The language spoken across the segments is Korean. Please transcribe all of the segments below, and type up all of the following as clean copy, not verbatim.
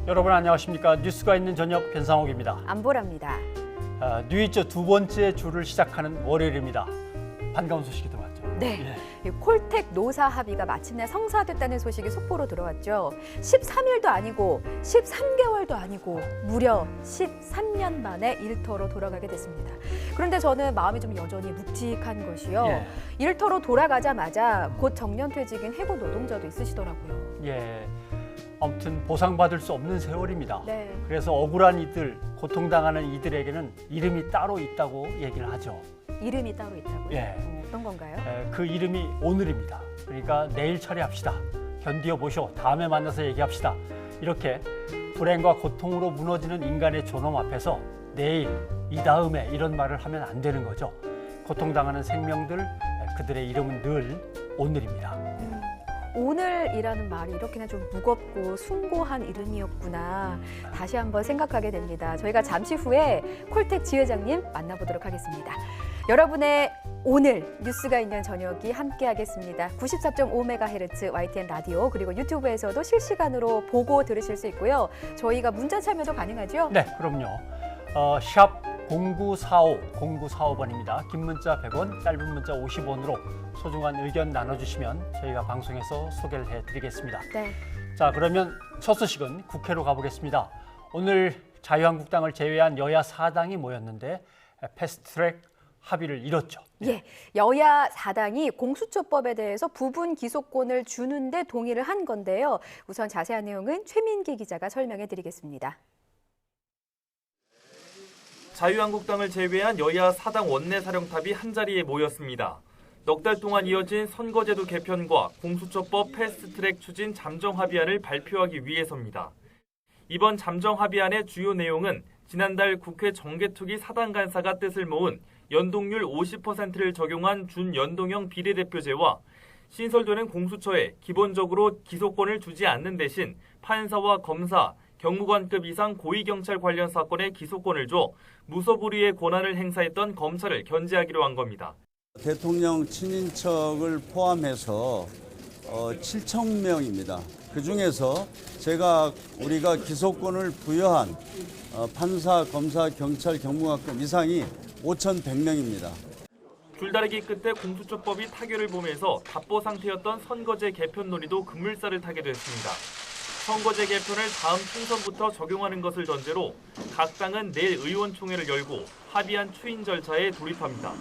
여러분 안녕하십니까? 뉴스가 있는 저녁 변상욱입니다. 안보랍니다. 뉴이처 두 번째 주를 시작하는 월요일입니다. 반가운 소식이 들어왔죠. 네, 이 콜텍 노사 합의가 마침내 성사됐다는 소식이 속보로 들어왔죠. 13일도 아니고 13개월도 아니고 무려 13년 만에 일터로 돌아가게 됐습니다. 그런데 저는 마음이 좀 여전히 묵직한 것이요. 일터로 돌아가자마자 곧 정년퇴직인 해고 노동자도 있으시더라고요. 아무튼 보상받을 수 없는 세월입니다. 네. 그래서 억울한 이들, 고통당하는 이들에게는 이름이 따로 있다고 얘기를 하죠. 이름이 따로 있다고요? 어떤 건가요? 그 이름이 오늘입니다. 그러니까 내일 처리합시다. 견디어보쇼. 다음에 만나서 얘기합시다. 이렇게 불행과 고통으로 무너지는 인간의 존엄 앞에서 내일, 이 다음에 이런 말을 하면 안 되는 거죠. 고통당하는 생명들, 그들의 이름은 늘 오늘입니다. 오늘이라는 말이 이렇게나 좀 무겁고 숭고한 이름이었구나 다시 한번 생각하게 됩니다. 저희가 잠시 후에 콜텍 지회장님 만나보도록 하겠습니다. 여러분의 오늘 뉴스가 있는 저녁이 함께하겠습니다. 94.5MHz YTN 라디오 그리고 유튜브에서도 실시간으로 보고 들으실 수 있고요. 저희가 문자 참여도 가능하죠? 네, 그럼요. 샵 0945번입니다. 긴 문자 100원, 짧은 문자 50원으로 소중한 의견 나눠주시면 저희가 방송에서 소개를 해드리겠습니다. 네. 자, 그러면 첫 소식은 국회로 가보겠습니다. 오늘 자유한국당을 제외한 여야 4당이 모였는데 패스트트랙 합의를 이뤘죠. 예, 여야 4당이 공수처법에 대해서 부분 기소권을 주는데 동의를 한 건데요. 우선 자세한 내용은 최민기 기자가 설명해 드리겠습니다. 자유한국당을 제외한 여야 4당 원내사령탑이 한자리에 모였습니다. 넉 달 동안 이어진 선거제도 개편과 공수처법 패스트트랙 추진 잠정합의안을 발표하기 위해서입니다. 이번 잠정합의안의 주요 내용은 지난달 국회 정개특위 4당 간사가 뜻을 모은 연동률 50%를 적용한 준연동형 비례대표제와 신설되는 공수처에 기본적으로 기소권을 주지 않는 대신 판사와 검사, 경무관급 이상 고위경찰 관련 사건의 기소권을 줘 무소불위의 권한을 행사했던 검찰을 견제하기로 한 겁니다. 대통령 친인척을 포함해서 7,000명입니다. 그중에서 우리가 기소권을 부여한 판사, 검사, 경찰, 경무관급 이상이 5,100명입니다. 줄다리기 끝에 공수처법이 타결을 보면서 답보 상태였던 선거제 개편 논의도 급물살을 타게 됐습니다. 선거제 개편을 다음 총선부터 적용하는 것을 전제로 각 당은 내일 의원총회를 열고 합의안 추인 절차에 돌입합니다.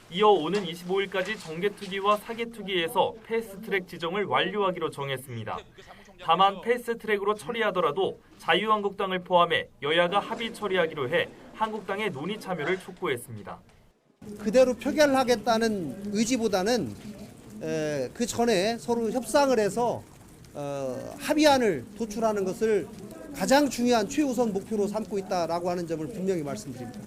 이어 오는 25일까지 정개특위와 사개특위에서 패스트트랙 지정을 완료하기로 정했습니다. 다만 패스트트랙으로 처리하더라도 자유한국당을 포함해 여야가 합의 처리하기로 해 한국당의 논의 참여를 촉구했습니다. 그대로 표결하겠다는 의지보다는 그 전에 서로 협상을 해서 합의안을 도출하는 것을 가장 중요한 최우선 목표로 삼고 있다라고 하는 점을 분명히 말씀드립니다.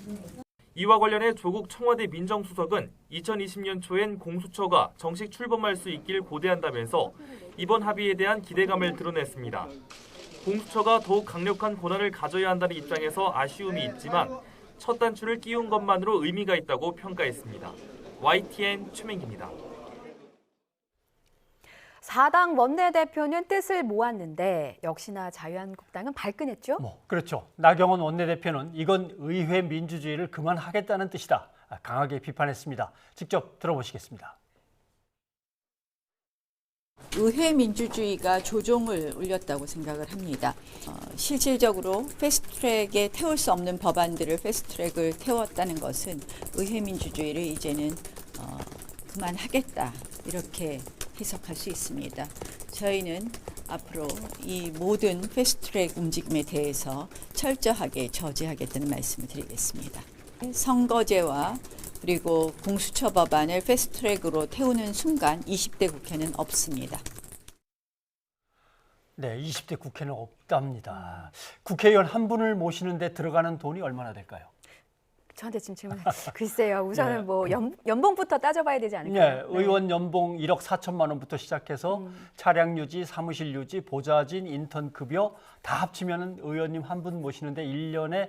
이와 관련해 조국 청와대 민정수석은 2020년 초엔 공수처가 정식 출범할 수 있길 고대한다면서 이번 합의에 대한 기대감을 드러냈습니다. 공수처가 더욱 강력한 권한을 가져야 한다는 입장에서 아쉬움이 있지만 첫 단추를 끼운 것만으로 의미가 있다고 평가했습니다. YTN 최민기입니다. 4당 원내대표는 뜻을 모았는데 역시나 자유한국당은 발끈했죠? 그렇죠. 나경원 원내대표는 이건 의회 민주주의를 그만하겠다는 뜻이다. 강하게 비판했습니다. 직접 들어보시겠습니다. 의회 민주주의가 조종을 울렸다고 생각을 합니다. 실질적으로 패스트트랙에 태울 수 없는 법안들을 패스트트랙을 태웠다는 것은 의회 민주주의를 이제는 그만하겠다 이렇게 해석할 수 있습니다. 저희는 앞으로 이 모든 패스트트랙 움직임에 대해서 철저하게 저지하겠다는 말씀을 드리겠습니다. 선거제와 그리고 공수처 법안을 패스트트랙으로 태우는 순간 20대 국회는 없습니다. 네, 20대 국회는 없답니다. 국회의원 한 분을 모시는데 들어가는 돈이 얼마나 될까요? 저한테 지금 질문. 글쎄요. 우선은 뭐 연봉부터 따져봐야 되지 않을까요? 의원 연봉 1억 4천만 원부터 시작해서 차량 유지, 사무실 유지, 보좌진, 인턴 급여 다 합치면은 의원님 한 분 모시는데 1년에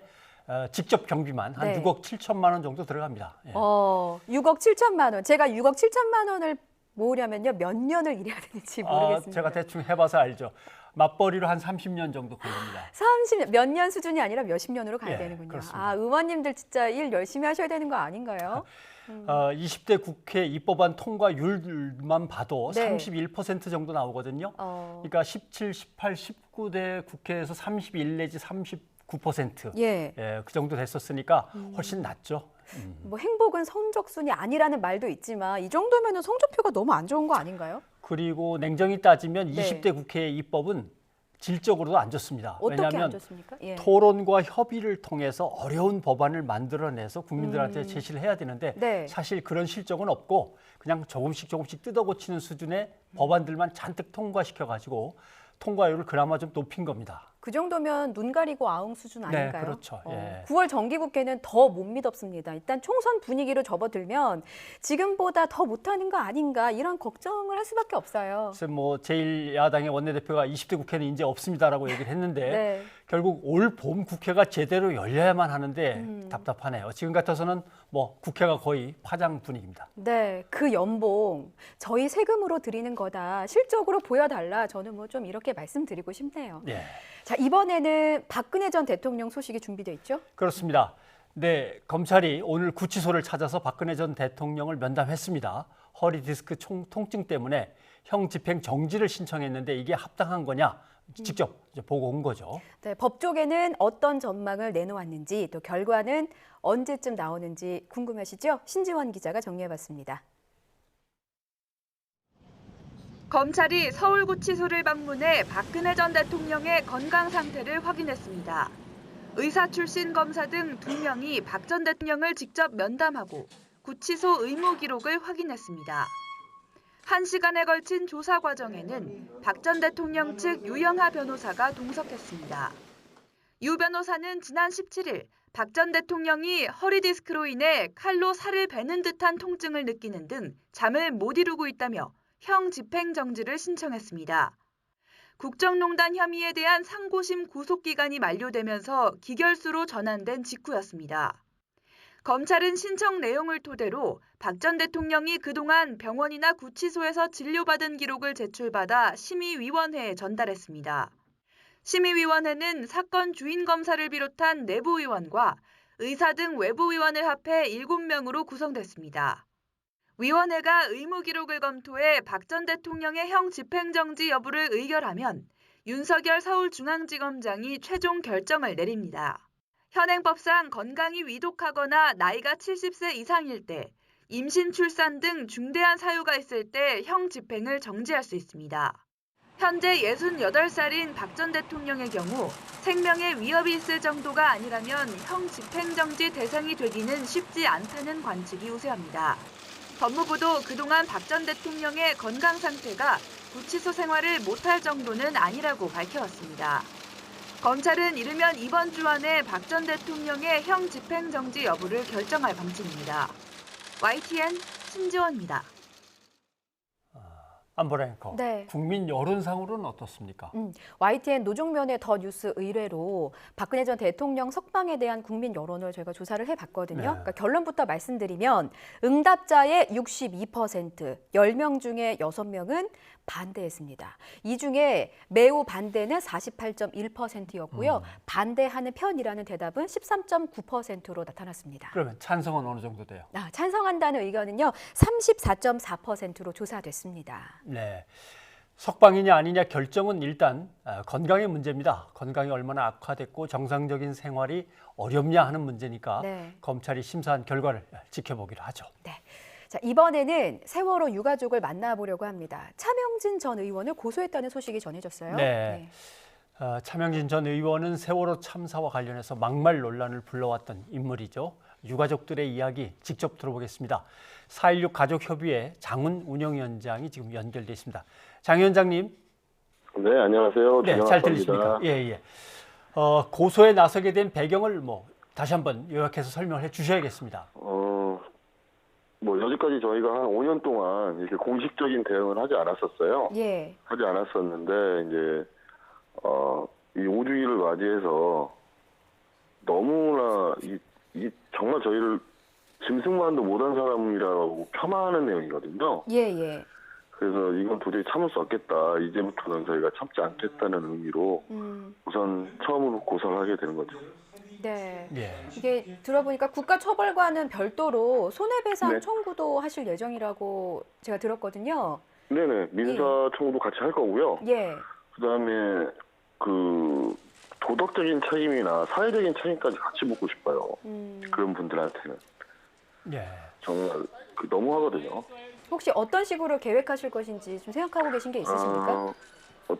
직접 경비만 한 6억 7천만 원 정도 들어갑니다. 6억 7천만 원. 제가 6억 7천만 원을 모으려면요 몇 년을 일해야 되는지 모르겠습니다. 제가 대충 해봐서 알죠. 맞벌이로 한 30년 정도 걸립니다. 30년, 몇 년 수준이 아니라 몇십 년으로 가야 예, 되는군요. 그렇습니다. 아, 의원님들 진짜 일 열심히 하셔야 되는 거 아닌가요? 20대 국회 입법안 통과율만 봐도 네. 31% 정도 나오거든요. 어, 그러니까 17, 18, 19대 국회에서 31 내지 39%. 예. 예, 그 정도 됐었으니까 훨씬 낫죠. 뭐 행복은 성적순이 아니라는 말도 있지만 이 정도면은 성적표가 너무 안 좋은 거 아닌가요? 그리고 냉정히 따지면 네. 20대 국회의 입법은 질적으로도 안 좋습니다. 어떻게 안 왜냐하면 좋습니까? 예. 토론과 협의를 통해서 어려운 법안을 만들어내서 국민들한테 제시를 해야 되는데 네. 사실 그런 실적은 없고 그냥 조금씩 뜯어고치는 수준의 법안들만 잔뜩 통과시켜가지고 통과율을 그나마 좀 높인 겁니다. 그 정도면 눈 가리고 아웅 수준 네, 아닌가요? 그렇죠. 예. 9월 정기국회는 더 못 믿었습니다. 일단 총선 분위기로 접어들면 지금보다 더 못하는 거 아닌가 이런 걱정을 할 수밖에 없어요. 그래서 뭐 제1야당의 원내대표가 20대 국회는 이제 없습니다라고 얘기를 했는데 네. 결국 올 봄 국회가 제대로 열려야만 하는데 답답하네요. 지금 같아서는 뭐 국회가 거의 파장 분위기입니다. 네, 그 연봉 저희 세금으로 드리는 거다. 실적으로 보여달라. 저는 뭐 좀 이렇게 말씀드리고 싶네요. 예. 자, 이번에는 박근혜 전 대통령 소식이 준비돼 있죠? 그렇습니다. 네, 검찰이 오늘 구치소를 찾아서 박근혜 전 대통령을 면담했습니다. 허리 디스크 통증 때문에 형 집행 정지를 신청했는데 이게 합당한 거냐? 직접 이제 보고 온 거죠. 네, 법조계는 어떤 전망을 내놓았는지 또 결과는 언제쯤 나오는지 궁금하시죠? 신지원 기자가 정리해봤습니다. 검찰이 서울구치소를 방문해 박근혜 전 대통령의 건강 상태를 확인했습니다. 의사 출신 검사 등 2명이 박 전 대통령을 직접 면담하고 구치소 의무 기록을 확인했습니다. 1시간에 걸친 조사 과정에는 박 전 대통령 측 유영하 변호사가 동석했습니다. 유 변호사는 지난 17일 박 전 대통령이 허리 디스크로 인해 칼로 살을 베는 듯한 통증을 느끼는 등 잠을 못 이루고 있다며 형 집행 정지를 신청했습니다. 국정농단 혐의에 대한 상고심 구속기간이 만료되면서 기결수로 전환된 직후였습니다. 검찰은 신청 내용을 토대로 박 전 대통령이 그동안 병원이나 구치소에서 진료받은 기록을 제출받아 심의위원회에 전달했습니다. 심의위원회는 사건 주인 검사를 비롯한 내부 의원과 의사 등 외부 의원을 합해 7명으로 구성됐습니다. 위원회가 의무 기록을 검토해 박 전 대통령의 형 집행정지 여부를 의결하면 윤석열 서울중앙지검장이 최종 결정을 내립니다. 현행법상 건강이 위독하거나 나이가 70세 이상일 때, 임신, 출산 등 중대한 사유가 있을 때 형 집행을 정지할 수 있습니다. 현재 68살인 박 전 대통령의 경우 생명에 위협이 있을 정도가 아니라면 형 집행정지 대상이 되기는 쉽지 않다는 관측이 우세합니다. 법무부도 그동안 박 전 대통령의 건강 상태가 구치소 생활을 못할 정도는 아니라고 밝혀왔습니다. 검찰은 이르면 이번 주 안에 박 전 대통령의 형 집행정지 여부를 결정할 방침입니다. YTN 신지원입니다. 안보라 앵커. 네. 국민 여론상으로는 어떻습니까? YTN 노종면의 더 뉴스 의뢰로 박근혜 전 대통령 석방에 대한 국민 여론을 저희가 조사를 해봤거든요. 네. 그러니까 결론부터 말씀드리면 응답자의 62%, 10명 중에 6명은 반대했습니다. 이 중에 매우 반대는 48.1%였고요. 반대하는 편이라는 대답은 13.9%로 나타났습니다. 그러면 찬성은 어느 정도 돼요? 찬성한다는 의견은요, 34.4%로 조사됐습니다. 네. 석방이냐 아니냐 결정은 일단 건강의 문제입니다. 건강이 얼마나 악화됐고 정상적인 생활이 어렵냐 하는 문제니까 네. 검찰이 심사한 결과를 지켜보기로 하죠. 네. 자, 이번에는 세월호 유가족을 만나보려고 합니다. 차명진 전 의원을 고소했다는 소식이 전해졌어요. 네. 차명진 전 의원은 세월호 참사와 관련해서 막말 논란을 불러왔던 인물이죠. 유가족들의 이야기 직접 들어보겠습니다. 4.16 가족협의회 장훈 운영위원장이 지금 연결돼 있습니다. 장 위원장님. 네, 안녕하세요. 네, 잘 들리십니까? 예. 고소에 나서게 된 배경을 다시 한번 요약해서 설명을 해 주셔야겠습니다. 여지까지 저희가 한 5년 동안 이렇게 공식적인 대응을 하지 않았었어요. 예. 하지 않았었는데, 이제, 이 5주기를 맞이해서 너무나, 정말 저희를 짐승만도 못한 사람이라고 폄하하는 내용이거든요. 예. 그래서 이건 도저히 참을 수 없겠다. 이제부터는 저희가 참지 않겠다는 의미로 우선 처음으로 고소를 하게 되는 거죠. 네. 예. 이게 들어보니까 국가처벌과는 별도로 손해배상 네. 청구도 하실 예정이라고 제가 들었거든요. 네네, 민사 청구도 같이 할 거고요. 예. 그다음에 그 도덕적인 책임이나 사회적인 책임까지 같이 묻고 싶어요. 그런 분들한테는 예. 정말 너무하거든요. 혹시 어떤 식으로 계획하실 것인지 좀 생각하고 계신 게 있으십니까?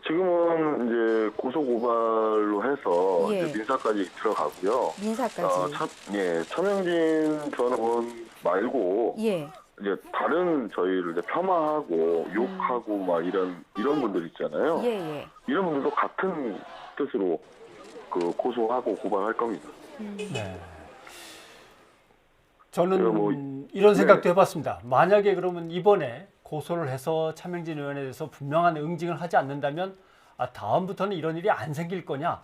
지금은 이제 고소 고발로 해서 예. 이제 민사까지 들어가고요. 민사까지. 차명진 전 의원 말고 예. 이제 다른 저희를 이제 폄하하고 욕하고 막 이런 분들 있잖아요. 예, 예. 이런 분들도 같은 뜻으로 그 고소하고 고발할 겁니다. 네. 저는 뭐, 이런 생각도 네. 해봤습니다. 만약에 그러면 이번에 고소를 해서 차명진 의원에 대해서 분명한 응징을 하지 않는다면 다음부터는 이런 일이 안 생길 거냐?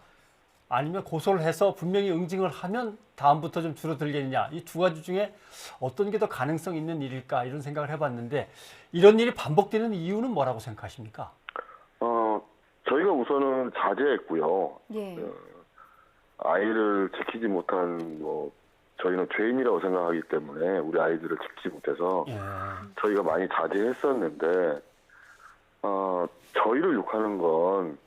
아니면 고소를 해서 분명히 응징을 하면 다음부터 좀 줄어들겠느냐? 이 두 가지 중에 어떤 게 더 가능성 있는 일일까? 이런 생각을 해봤는데 이런 일이 반복되는 이유는 뭐라고 생각하십니까? 저희가 우선은 자제했고요. 예. 아이를 지키지 못한 저희는 죄인이라고 생각하기 때문에 우리 아이들을 지키지 못해서 예. 저희가 많이 자제했었는데 저희를 욕하는 건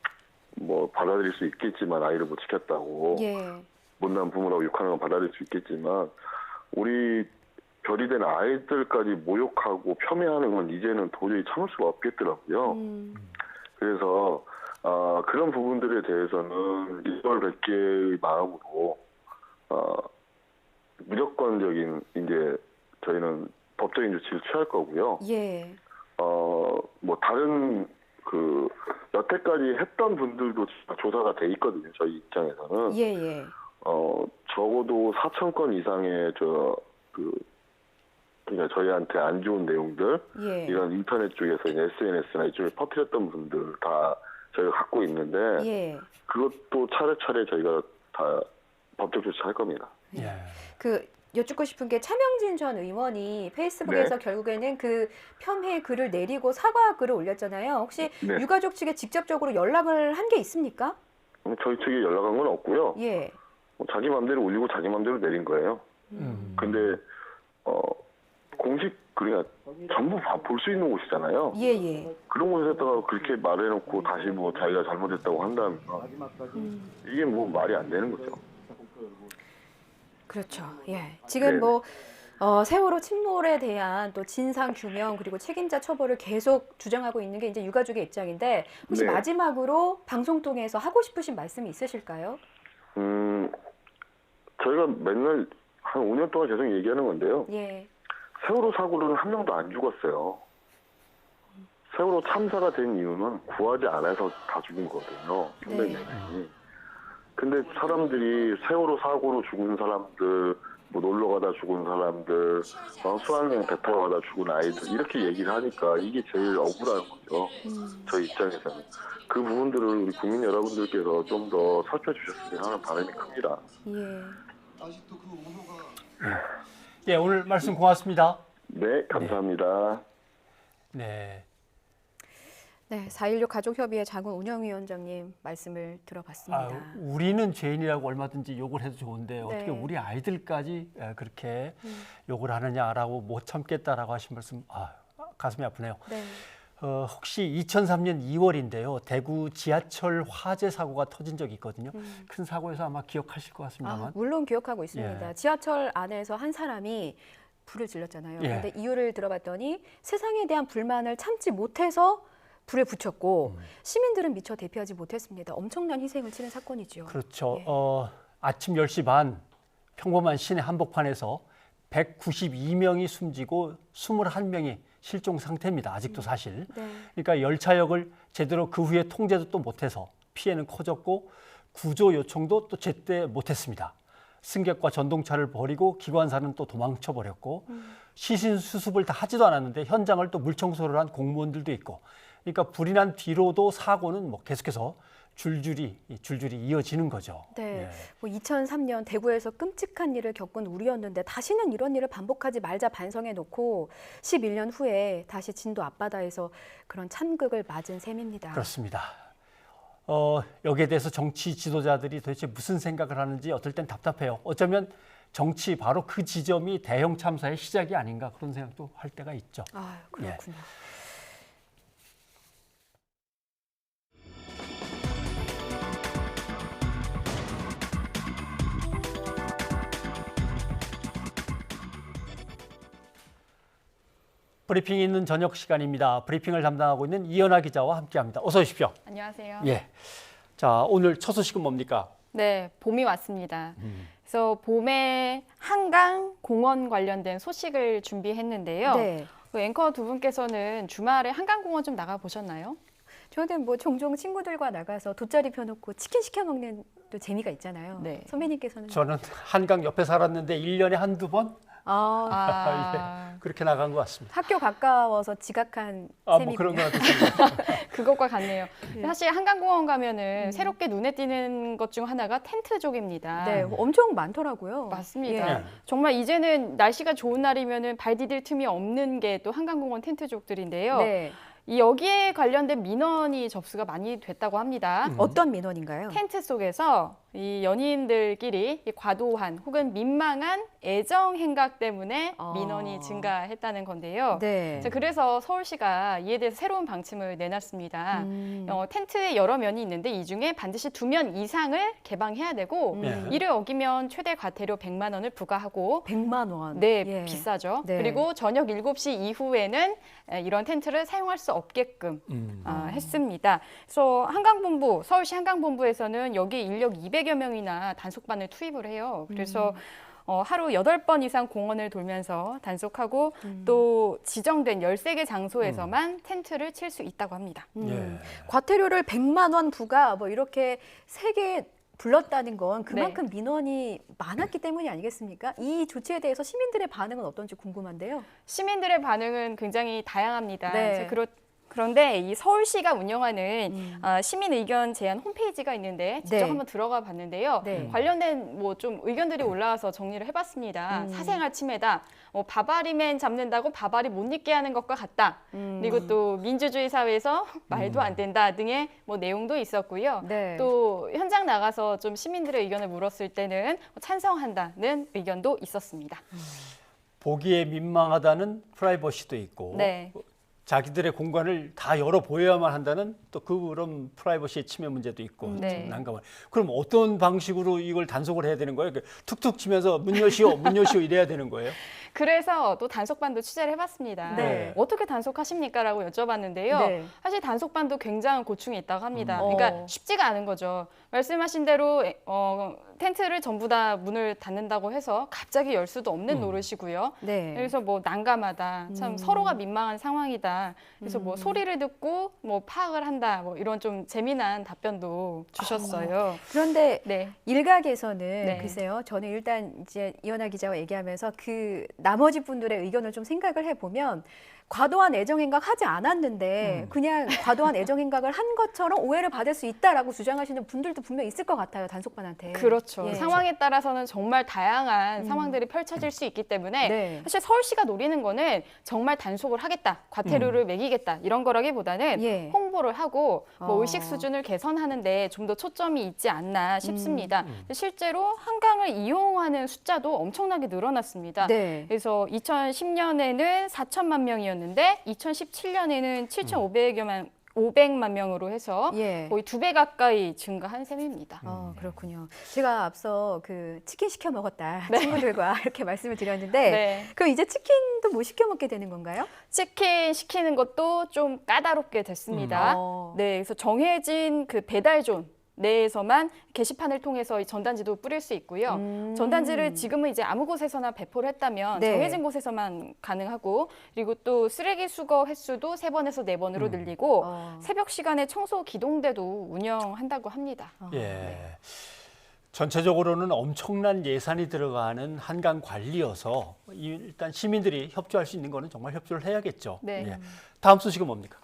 받아들일 수 있겠지만 아이를 못 지켰다고 예. 못난 부모라고 욕하는 건 받아들일 수 있겠지만 우리 별이 된 아이들까지 모욕하고 폄훼하는 건 이제는 도저히 참을 수가 없겠더라고요. 그래서 그런 부분들에 대해서는 일벌백계의 마음으로 무조건적인 이제 저희는 법적인 조치를 취할 거고요. 예. 다른 여태까지 했던 분들도 조사가 돼 있거든요. 저희 입장에서는. 예, 예. 적어도 4,000건 이상의 그러니까 저희한테 안 좋은 내용들, 예. 이런 인터넷 쪽에서 SNS나 이쪽에 퍼뜨렸던 분들 다 저희가 갖고 있는데, 예. 그것도 차례차례 저희가 다 법적 조치할 겁니다. 예. 여쭙고 싶은 게 차명진 전 의원이 페이스북에서 네. 결국에는 그 폄훼 글을 내리고 사과 글을 올렸잖아요. 혹시 네. 유가족 측에 직접적으로 연락을 한 게 있습니까? 저희 측에 연락한 건 없고요. 예. 자기 마음대로 올리고 자기 마음대로 내린 거예요. 근데 그러니까 전부 볼 수 있는 곳이잖아요. 예, 예. 그런 곳에다가 그렇게 말해놓고 다시 자기가 잘못했다고 한다면 이게 말이 안 되는 거죠. 그렇죠. 예. 지금 네. 세월호 침몰에 대한 또 진상 규명 그리고 책임자 처벌을 계속 주장하고 있는 게 이제 유가족의 입장인데 혹시 네. 마지막으로 방송 통해서 하고 싶으신 말씀이 있으실까요? 저희가 맨날 한 5년 동안 계속 얘기하는 건데요. 예. 세월호 사고로는 한 명도 안 죽었어요. 세월호 참사가 된 이유는 구하지 않아서 다 죽은 거거든요. 수백 명이. 근데 사람들이 세월호 사고로 죽은 사람들, 놀러 가다 죽은 사람들, 수학여행 배 타고 가다 죽은 아이들 이렇게 얘기를 하니까 이게 제일 억울한 거죠. 저희 입장에서는. 그 부분들을 우리 국민 여러분들께서 좀 더 살펴주셨으면 하는 바람이 큽니다. 예. 예, 오늘 말씀 고맙습니다. 네, 감사합니다. 네. 네, 4.16 가족협의회 장훈 운영위원장님 말씀을 들어봤습니다. 우리는 죄인이라고 얼마든지 욕을 해도 좋은데 어떻게 네. 우리 아이들까지 그렇게 욕을 하느냐라고 못 참겠다라고 하신 말씀 가슴이 아프네요. 네. 혹시 2003년 2월인데요. 대구 지하철 화재 사고가 터진 적이 있거든요. 큰 사고에서 아마 기억하실 것 같습니다만. 물론 기억하고 있습니다. 예. 지하철 안에서 한 사람이 불을 질렀잖아요. 예. 그런데 이유를 들어봤더니 세상에 대한 불만을 참지 못해서 불에 붙였고 시민들은 미처 대피하지 못했습니다. 엄청난 희생을 치른 사건이죠. 그렇죠. 예. 아침 10시 반 평범한 시내 한복판에서 192명이 숨지고 21명이 실종 상태입니다. 아직도 사실. 네. 그러니까 열차역을 제대로 그 후에 통제도 또 못해서 피해는 커졌고 구조 요청도 또 제때 못했습니다. 승객과 전동차를 버리고 기관사는 또 도망쳐 버렸고 시신 수습을 다 하지도 않았는데 현장을 또 물청소를 한 공무원들도 있고 그러니까 불이 난 뒤로도 사고는 계속해서 줄줄이 이어지는 거죠. 네. 예. 뭐 2003년 대구에서 끔찍한 일을 겪은 우리였는데 다시는 이런 일을 반복하지 말자 반성해 놓고 11년 후에 다시 진도 앞바다에서 그런 참극을 맞은 셈입니다. 그렇습니다. 여기에 대해서 정치 지도자들이 도대체 무슨 생각을 하는지 어떨 땐 답답해요. 어쩌면 정치 바로 그 지점이 대형 참사의 시작이 아닌가 그런 생각도 할 때가 있죠. 아, 그렇군요. 브리핑이 있는 저녁 시간입니다. 브리핑을 담당하고 있는 이연아 기자와 함께합니다. 어서 오십시오. 안녕하세요. 예. 자, 오늘 첫 소식은 뭡니까? 네, 봄이 왔습니다. 그래서 봄에 한강 공원 관련된 소식을 준비했는데요. 네. 그 앵커 두 분께서는 주말에 한강 공원 좀 나가 보셨나요? 저는 뭐 종종 친구들과 나가서 돗자리 펴놓고 치킨 시켜 먹는 또 재미가 있잖아요. 네. 선배님께서는 저는 한강 옆에 살았는데 1년에 한두 번 아, 예, 그렇게 나간 것 같습니다. 학교 가까워서 지각한 뭐 셈이군요. 그런 것 같습니다. 그것과 같네요. 네. 사실 한강공원 가면은 새롭게 눈에 띄는 것 중 하나가 텐트족입니다. 네, 엄청 많더라고요. 맞습니다. 예. 정말 이제는 날씨가 좋은 날이면은 발 디딜 틈이 없는 게 또 한강공원 텐트족들인데요. 네. 이 여기에 관련된 민원이 접수가 많이 됐다고 합니다. 어떤 민원인가요? 텐트 속에서 이 연인들끼리 이 과도한 혹은 민망한 애정 행각 때문에 민원이 증가했다는 건데요. 네. 자, 그래서 서울시가 이에 대해서 새로운 방침을 내놨습니다. 텐트에 여러 면이 있는데 이 중에 반드시 2면 이상을 개방해야 되고 예. 이를 어기면 최대 과태료 100만 원을 부과하고 100만 원. 네, 예. 비싸죠. 네. 그리고 저녁 7시 이후에는 이런 텐트를 사용할 수 없게끔 했습니다. 그래서 한강본부, 서울시 한강본부에서는 여기 인력 200여 명이나 단속반을 투입을 해요. 그래서 하루 8번 이상 공원을 돌면서 단속하고 또 지정된 13개 장소에서만 텐트를 칠 수 있다고 합니다. 예. 과태료를 100만 원 부과 뭐 이렇게 세 개 불렀다는 건 그만큼 민원이 많았기 때문이 아니겠습니까? 이 조치에 대해서 시민들의 반응은 어떤지 궁금한데요. 시민들의 반응은 굉장히 다양합니다. 네. 그런데 이 서울시가 운영하는 시민 의견 제안 홈페이지가 있는데 직접 네. 한번 들어가 봤는데요. 네. 관련된 뭐 좀 의견들이 올라와서 정리를 해봤습니다. 사생활 침해다. 바바리맨 잡는다고 바바리 못 입게 하는 것과 같다. 그리고 또 민주주의 사회에서 말도 안 된다 등의 뭐 내용도 있었고요. 네. 또 현장 나가서 좀 시민들의 의견을 물었을 때는 찬성한다는 의견도 있었습니다. 보기에 민망하다는 프라이버시도 있고 네. 자기들의 공간을 다 열어 보여야만 한다는 또 그런 프라이버시의 침해 문제도 있고 네. 좀 난감한. 그럼 어떤 방식으로 이걸 단속을 해야 되는 거예요? 툭툭 치면서 문 여시오, 문 여시오 이래야 되는 거예요? 그래서 또 단속반도 취재를 해봤습니다. 네. 어떻게 단속하십니까? 라고 여쭤봤는데요. 네. 사실 단속반도 굉장한 고충이 있다고 합니다. 어. 그러니까 쉽지가 않은 거죠. 말씀하신 대로 텐트를 전부 다 문을 닫는다고 해서 갑자기 열 수도 없는 노릇이고요. 네. 그래서 뭐 난감하다, 참 서로가 민망한 상황이다. 그래서 뭐 소리를 듣고 뭐 파악을 한다, 뭐 이런 좀 재미난 답변도 주셨어요. 그런데 네. 일각에서는 네. 글쎄요. 저는 일단 이제 이현아 기자와 얘기하면서 그 나머지 분들의 의견을 좀 생각을 해보면 과도한 애정행각 하지 않았는데 그냥 과도한 애정행각을 한 것처럼 오해를 받을 수 있다라고 주장하시는 분들도 분명 있을 것 같아요. 단속반한테. 그렇죠. 예. 상황에 따라서는 정말 다양한 상황들이 펼쳐질 수 있기 때문에 네. 사실 서울시가 노리는 거는 정말 단속을 하겠다, 과태료를 매기겠다 이런 거라기보다는 예. 홍보를 하고 뭐 어. 의식 수준을 개선하는데 좀 더 초점이 있지 않나 싶습니다. 근데 실제로 한강을 이용하는 숫자도 엄청나게 늘어났습니다. 네. 그래서 2010년에는 4천만 명이었는데 2017년에는 500만 명으로 해서 예. 거의 2배 가까이 증가한 셈입니다. 그렇군요. 제가 앞서 그 치킨 시켜 먹었다 친구들과 이렇게 말씀을 드렸는데 네. 그럼 이제 치킨도 못 시켜 먹게 되는 건가요? 치킨 시키는 것도 좀 까다롭게 됐습니다. 네, 그래서 정해진 그 배달존 내에서만 게시판을 통해서 이 전단지도 뿌릴 수 있고요. 전단지를 지금은 이제 아무 곳에서나 배포를 했다면 네. 정해진 곳에서만 가능하고 그리고 또 쓰레기 수거 횟수도 3번에서 4번으로 늘리고 새벽 시간에 청소 기동대도 운영한다고 합니다. 예. 전체적으로는 엄청난 예산이 들어가는 한강 관리여서 일단 시민들이 협조할 수 있는 거는 정말 협조를 해야겠죠. 네. 예. 다음 소식은 뭡니까?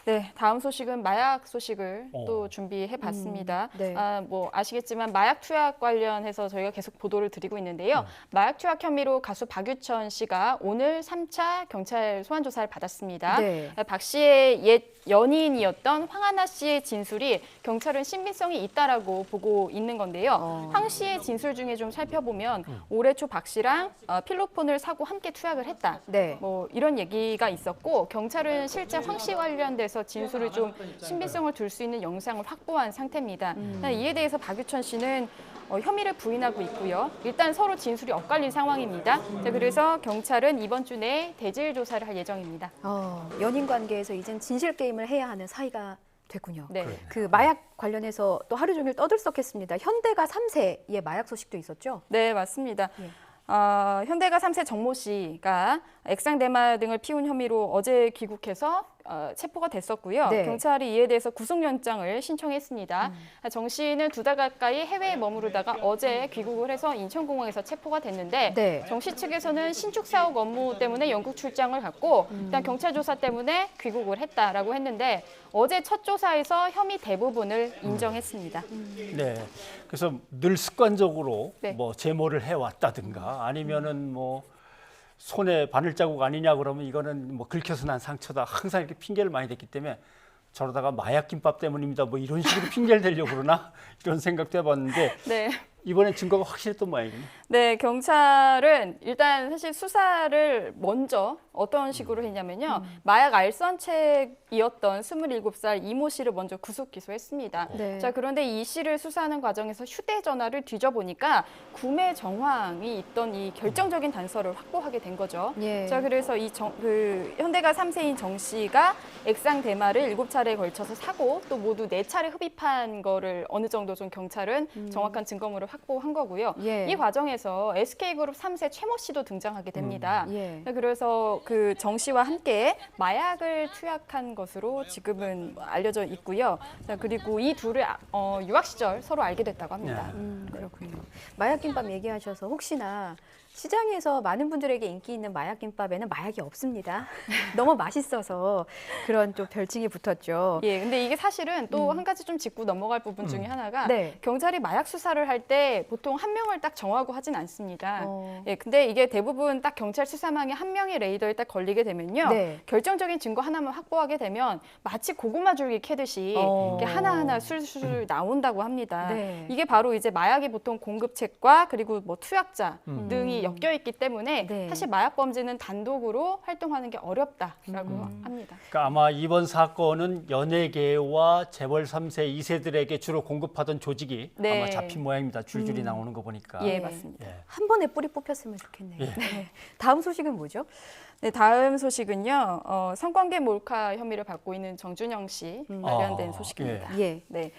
네, 다음 소식은 마약 소식을 또 준비해 봤습니다. 네. 뭐 아시겠지만 마약 투약 관련해서 저희가 계속 보도를 드리고 있는데요. 마약 투약 혐의로 가수 박유천 씨가 오늘 3차 경찰 소환 조사를 받았습니다. 네. 박 씨의 옛 연인이었던 황하나 씨의 진술이 경찰은 신빙성이 있다라고 보고 있는 건데요. 황 씨의 진술 중에 좀 살펴보면 올해 초 박 씨랑 필로폰을 사고 함께 투약을 했다. 네. 뭐 이런 얘기가 있었고 경찰은 실제 황 씨 관련돼서 진술을 좀 신빙성을 둘 수 있는 영상을 확보한 상태입니다. 이에 대해서 박유천 씨는 혐의를 부인하고 있고요. 일단 서로 진술이 엇갈린 상황입니다. 자, 그래서 경찰은 이번 주 내에 대질 조사를 할 예정입니다. 연인 관계에서 이젠 진실 게임을 해야 하는 사이가 됐군요. 네. 그 마약 관련해서 또 하루 종일 떠들썩했습니다. 현대가 3세의 마약 소식도 있었죠? 네, 맞습니다. 예. 현대가 3세 정모 씨가 액상 대마 등을 피운 혐의로 어제 귀국해서 체포가 됐었고요. 네. 경찰이 이에 대해서 구속영장을 신청했습니다. 정 씨는 2달 가까이 해외에 머무르다가 어제 귀국을 해서 인천공항에서 체포가 됐는데 네. 정 씨 측에서는 신축 사업 업무 때문에 영국 출장을 갔고 일단 경찰 조사 때문에 귀국을 했다라고 했는데 어제 첫 조사에서 혐의 대부분을 인정했습니다. 네. 그래서 늘 습관적으로 네. 뭐 제모를 해왔다든가 아니면은 뭐 손에 바늘 자국 아니냐 그러면 이거는 뭐 긁혀서 난 상처다. 항상 이렇게 핑계를 많이 댔기 때문에 저러다가 마약 김밥 때문입니다. 뭐 이런 식으로 핑계를 대려고 그러나 이런 생각도 해봤는데 네. 이번엔 증거가 확실했던 모양이군요. 네, 경찰은 일단 사실 수사를 먼저 어떤 식으로 했냐면요. 마약 알선책이었던 27살 이모 씨를 먼저 구속 기소했습니다. 네. 자, 그런데 이 씨를 수사하는 과정에서 휴대전화를 뒤져보니까 구매 정황이 있던 이 결정적인 단서를 확보하게 된 거죠. 예. 자, 그래서 현대가 3세인 정 씨가 액상 대마를 7차례에 걸쳐서 사고 또 모두 4차례 흡입한 거를 어느 정도 좀 경찰은 정확한 증거물을 확보한 거고요. 예. 이 과정에서 SK그룹 3세 최모 씨도 등장하게 됩니다. 예. 그래서 그 정 씨와 함께 마약을 투약한 것으로 지금은 알려져 있고요. 자, 그리고 이 둘을 유학 시절 서로 알게 됐다고 합니다. 그렇군요. 마약 김밥 얘기하셔서 혹시나 시장에서 많은 분들에게 인기 있는 마약 김밥에는 마약이 없습니다. 너무 맛있어서 그런 또 별칭이 붙었죠. 예, 근데 이게 사실은 또 한 가지 좀 짚고 넘어갈 부분 중에 하나가 네. 경찰이 마약 수사를 할 때 보통 한 명을 딱 정하고 하진 않습니다. 어. 예, 근데 이게 대부분 딱 경찰 수사망에 한 명의 레이더에 딱 걸리게 되면요. 네. 결정적인 증거 하나만 확보하게 되면 마치 고구마 줄기 캐듯이 어. 이게 하나하나 술술 나온다고 합니다. 네. 이게 바로 이제 마약이 보통 공급책과 그리고 뭐 투약자 등이 엮여 있기 때문에 네. 사실 마약 범죄는 단독으로 활동하는 게 어렵다라고 합니다. 그러니까 아마 이번 사건은 연예계와 재벌 3세 2세들에게 주로 공급하던 조직이 네. 아마 잡힌 모양입니다. 줄줄이 나오는 거 보니까. 예, 맞습니다. 예. 한 번에 뿌리 뽑혔으면 좋겠네요. 예. 네. 다음 소식은 뭐죠? 네, 다음 소식은요. 성관계 몰카 혐의를 받고 있는 정준영 씨 관련된 소식입니다. 예. 네.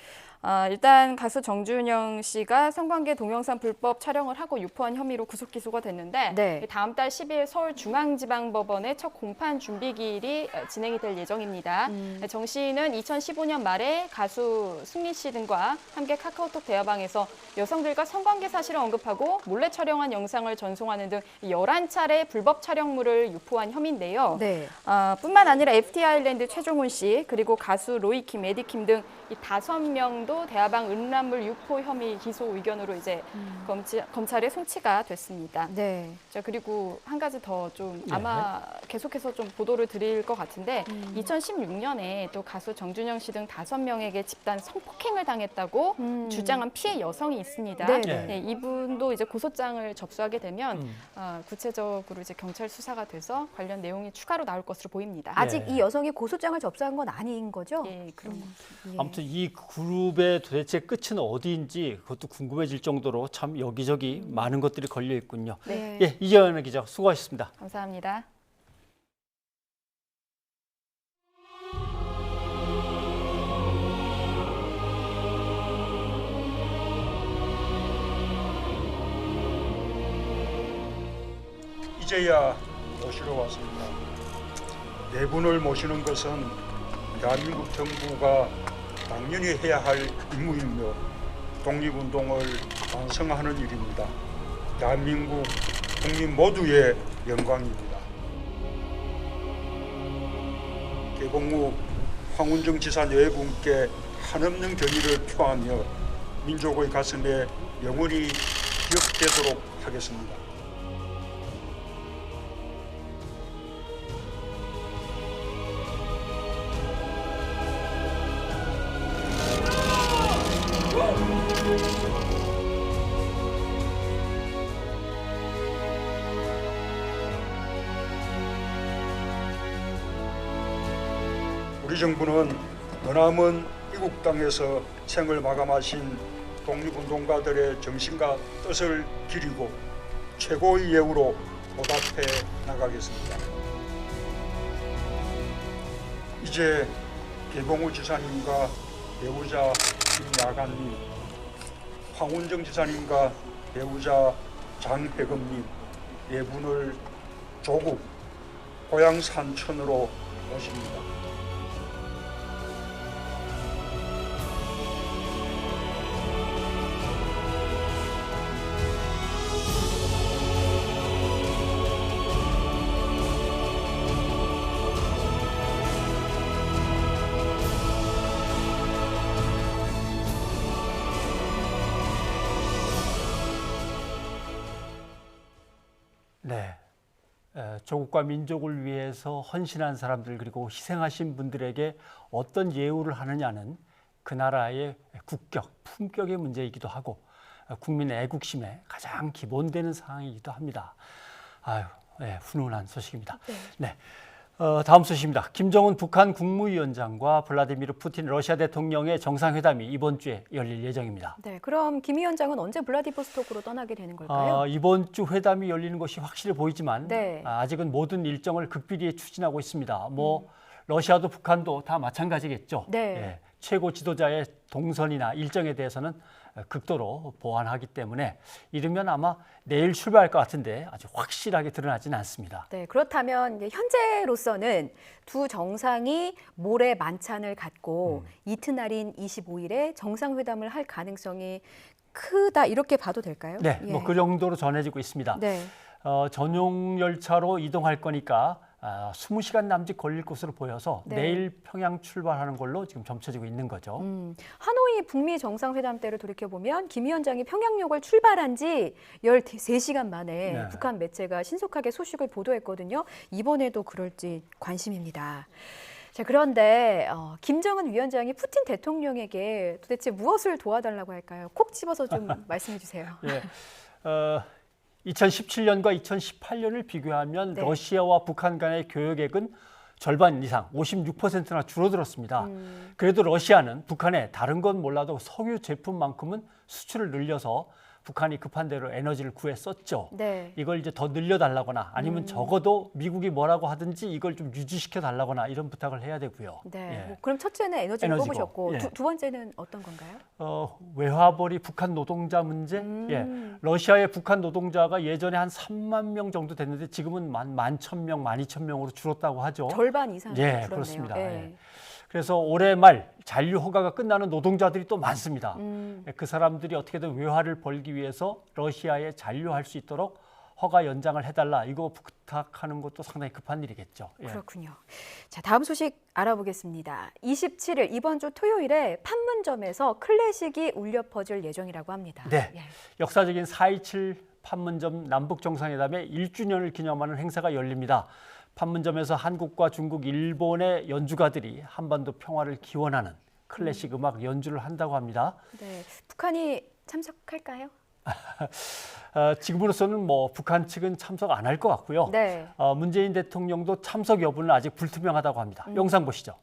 일단 가수 정준영 씨가 성관계 동영상 불법 촬영을 하고 유포한 혐의로 구속 기소가 됐는데 네. 다음 달 10일 서울중앙지방법원의 첫 공판 준비기일이 진행이 될 예정입니다. 정 씨는 2015년 말에 가수 승리 씨 등과 함께 카카오톡 대화방에서 여성들과 성관계 사실을 언급하고 몰래 촬영한 영상을 전송하는 등 11차례 불법 촬영물을 유포한 혐의인데요. 네. 뿐만 아니라 FT 아일랜드 최종훈 씨 그리고 가수 로이킴, 에디킴 등 이 5명도 대화방 음란물 유포 혐의 기소 의견으로 이제 검찰에 송치가 됐습니다. 네. 자, 그리고 한 가지 더 좀 아마 계속해서 좀 보도를 드릴 것 같은데 2016년에 또 가수 정준영 씨 등 5명에게 집단 성폭행을 당했다고 주장한 피해 여성이 있습니다. 네, 네. 네, 이분도 이제 고소장을 접수하게 되면 구체적으로 이제 경찰 수사가 돼서 관련 내용이 추가로 나올 것으로 보입니다. 아직 예. 이 여성이 고소장을 접수한 건 아닌 거죠? 예, 그런 것 예. 아무튼 이 그룹의 도대체 끝은 어디인지 그것도 궁금해질 정도로 참 여기저기 많은 것들이 걸려 있군요. 네. 예, 이재현 기자 수고하셨습니다. 감사합니다. 이제야 모시러 왔습니다. 네 분을 모시는 것은 대한민국 정부가 당연히 해야 할 임무이며 독립운동을 완성하는 일입니다. 대한민국 국민 모두의 영광입니다. 개봉 후 황운정 지사 여러분께 한없는 경의를 표하며 민족의 가슴에 영원히 기억되도록 하겠습니다. 우리 정부는 머나먼 이국 땅에서 생을 마감하신 독립운동가들의 정신과 뜻을 기리고 최고의 예우로 보답해 나가겠습니다. 이제 개봉우 지사님과 배우자 김야간님, 황운정 지사님과 배우자 장혜금님 네 분을 조국 고향 산천으로 모십니다. 네, 조국과 민족을 위해서 헌신한 사람들 그리고 희생하신 분들에게 어떤 예우를 하느냐는 그 나라의 국격, 품격의 문제이기도 하고 국민의 애국심에 가장 기본되는 사항이기도 합니다. 아유, 네, 훈훈한 소식입니다. 네. 다음 소식입니다. 김정은 북한 국무위원장과 블라디미르 푸틴 러시아 대통령의 정상회담이 이번 주에 열릴 예정입니다. 네, 그럼 김 위원장은 언제 블라디보스토크로 떠나게 되는 걸까요? 이번 주 회담이 열리는 것이 확실히 보이지만 네. 아직은 모든 일정을 극비리에 추진하고 있습니다. 러시아도 북한도 다 마찬가지겠죠. 네. 최고 지도자의 동선이나 일정에 대해서는 극도로 보완하기 때문에 이르면 아마 내일 출발할 것 같은데 아주 확실하게 드러나지는 않습니다. 네, 그렇다면 이제 현재로서는 두 정상이 모레 만찬을 갖고 이튿날인 25일에 정상회담을 할 가능성이 크다 이렇게 봐도 될까요? 네, 예. 뭐 그 정도로 전해지고 있습니다. 네. 전용 열차로 이동할 거니까 20시간 남짓 걸릴 것으로 보여서 네. 내일 평양 출발하는 걸로 지금 점쳐지고 있는 거죠. 하노이 북미 정상회담 때를 돌이켜보면 김 위원장이 평양역을 출발한 지 13시간 만에 네. 북한 매체가 신속하게 소식을 보도했거든요. 이번에도 그럴지 관심입니다. 자, 그런데 김정은 위원장이 푸틴 대통령에게 도대체 무엇을 도와달라고 할까요? 콕 집어서 좀 말씀해 주세요. 예. 2017년과 2018년을 비교하면 네. 러시아와 북한 간의 교역액은 절반 이상 56%나 줄어들었습니다. 그래도 러시아는 북한에 다른 건 몰라도 석유 제품만큼은 수출을 늘려서 북한이 급한 대로 에너지를 구해 썼죠. 네. 이걸 이제 더 늘려달라거나 아니면 적어도 미국이 뭐라고 하든지 이걸 좀 유지시켜 달라거나 이런 부탁을 해야 되고요. 네. 예. 뭐 그럼 첫째는 에너지를 에너지고, 뽑으셨고 예. 두 번째는 어떤 건가요? 외화벌이 북한 노동자 문제. 예. 러시아의 북한 노동자가 예전에 한 3만 명 정도 됐는데 지금은 11,000명, 12,000명으로 줄었다고 하죠. 절반 이상 예, 줄었네요. 그렇습니다. 예. 예. 그래서 올해 말 잔류 허가가 끝나는 노동자들이 또 많습니다. 그 사람들이 어떻게든 외화를 벌기 위해서 러시아에 잔류할 수 있도록 허가 연장을 해달라 이거 부탁하는 것도 상당히 급한 일이겠죠. 예. 그렇군요. 자, 다음 소식 알아보겠습니다. 27일 이번 주 토요일에 판문점에서 클래식이 울려 퍼질 예정이라고 합니다. 네, 예. 역사적인 4.27 판문점 남북 정상회담의 1주년을 기념하는 행사가 열립니다. 판문점에서 한국과 중국, 일본의 연주가들이 한반도 평화를 기원하는 클래식 음악 연주를 한다고 합니다. 네, 북한이 참석할까요? 지금으로서는 뭐 북한 측은 참석 안 할 것 같고요. 네. 문재인 대통령도 참석 여부는 아직 불투명하다고 합니다. 영상 보시죠.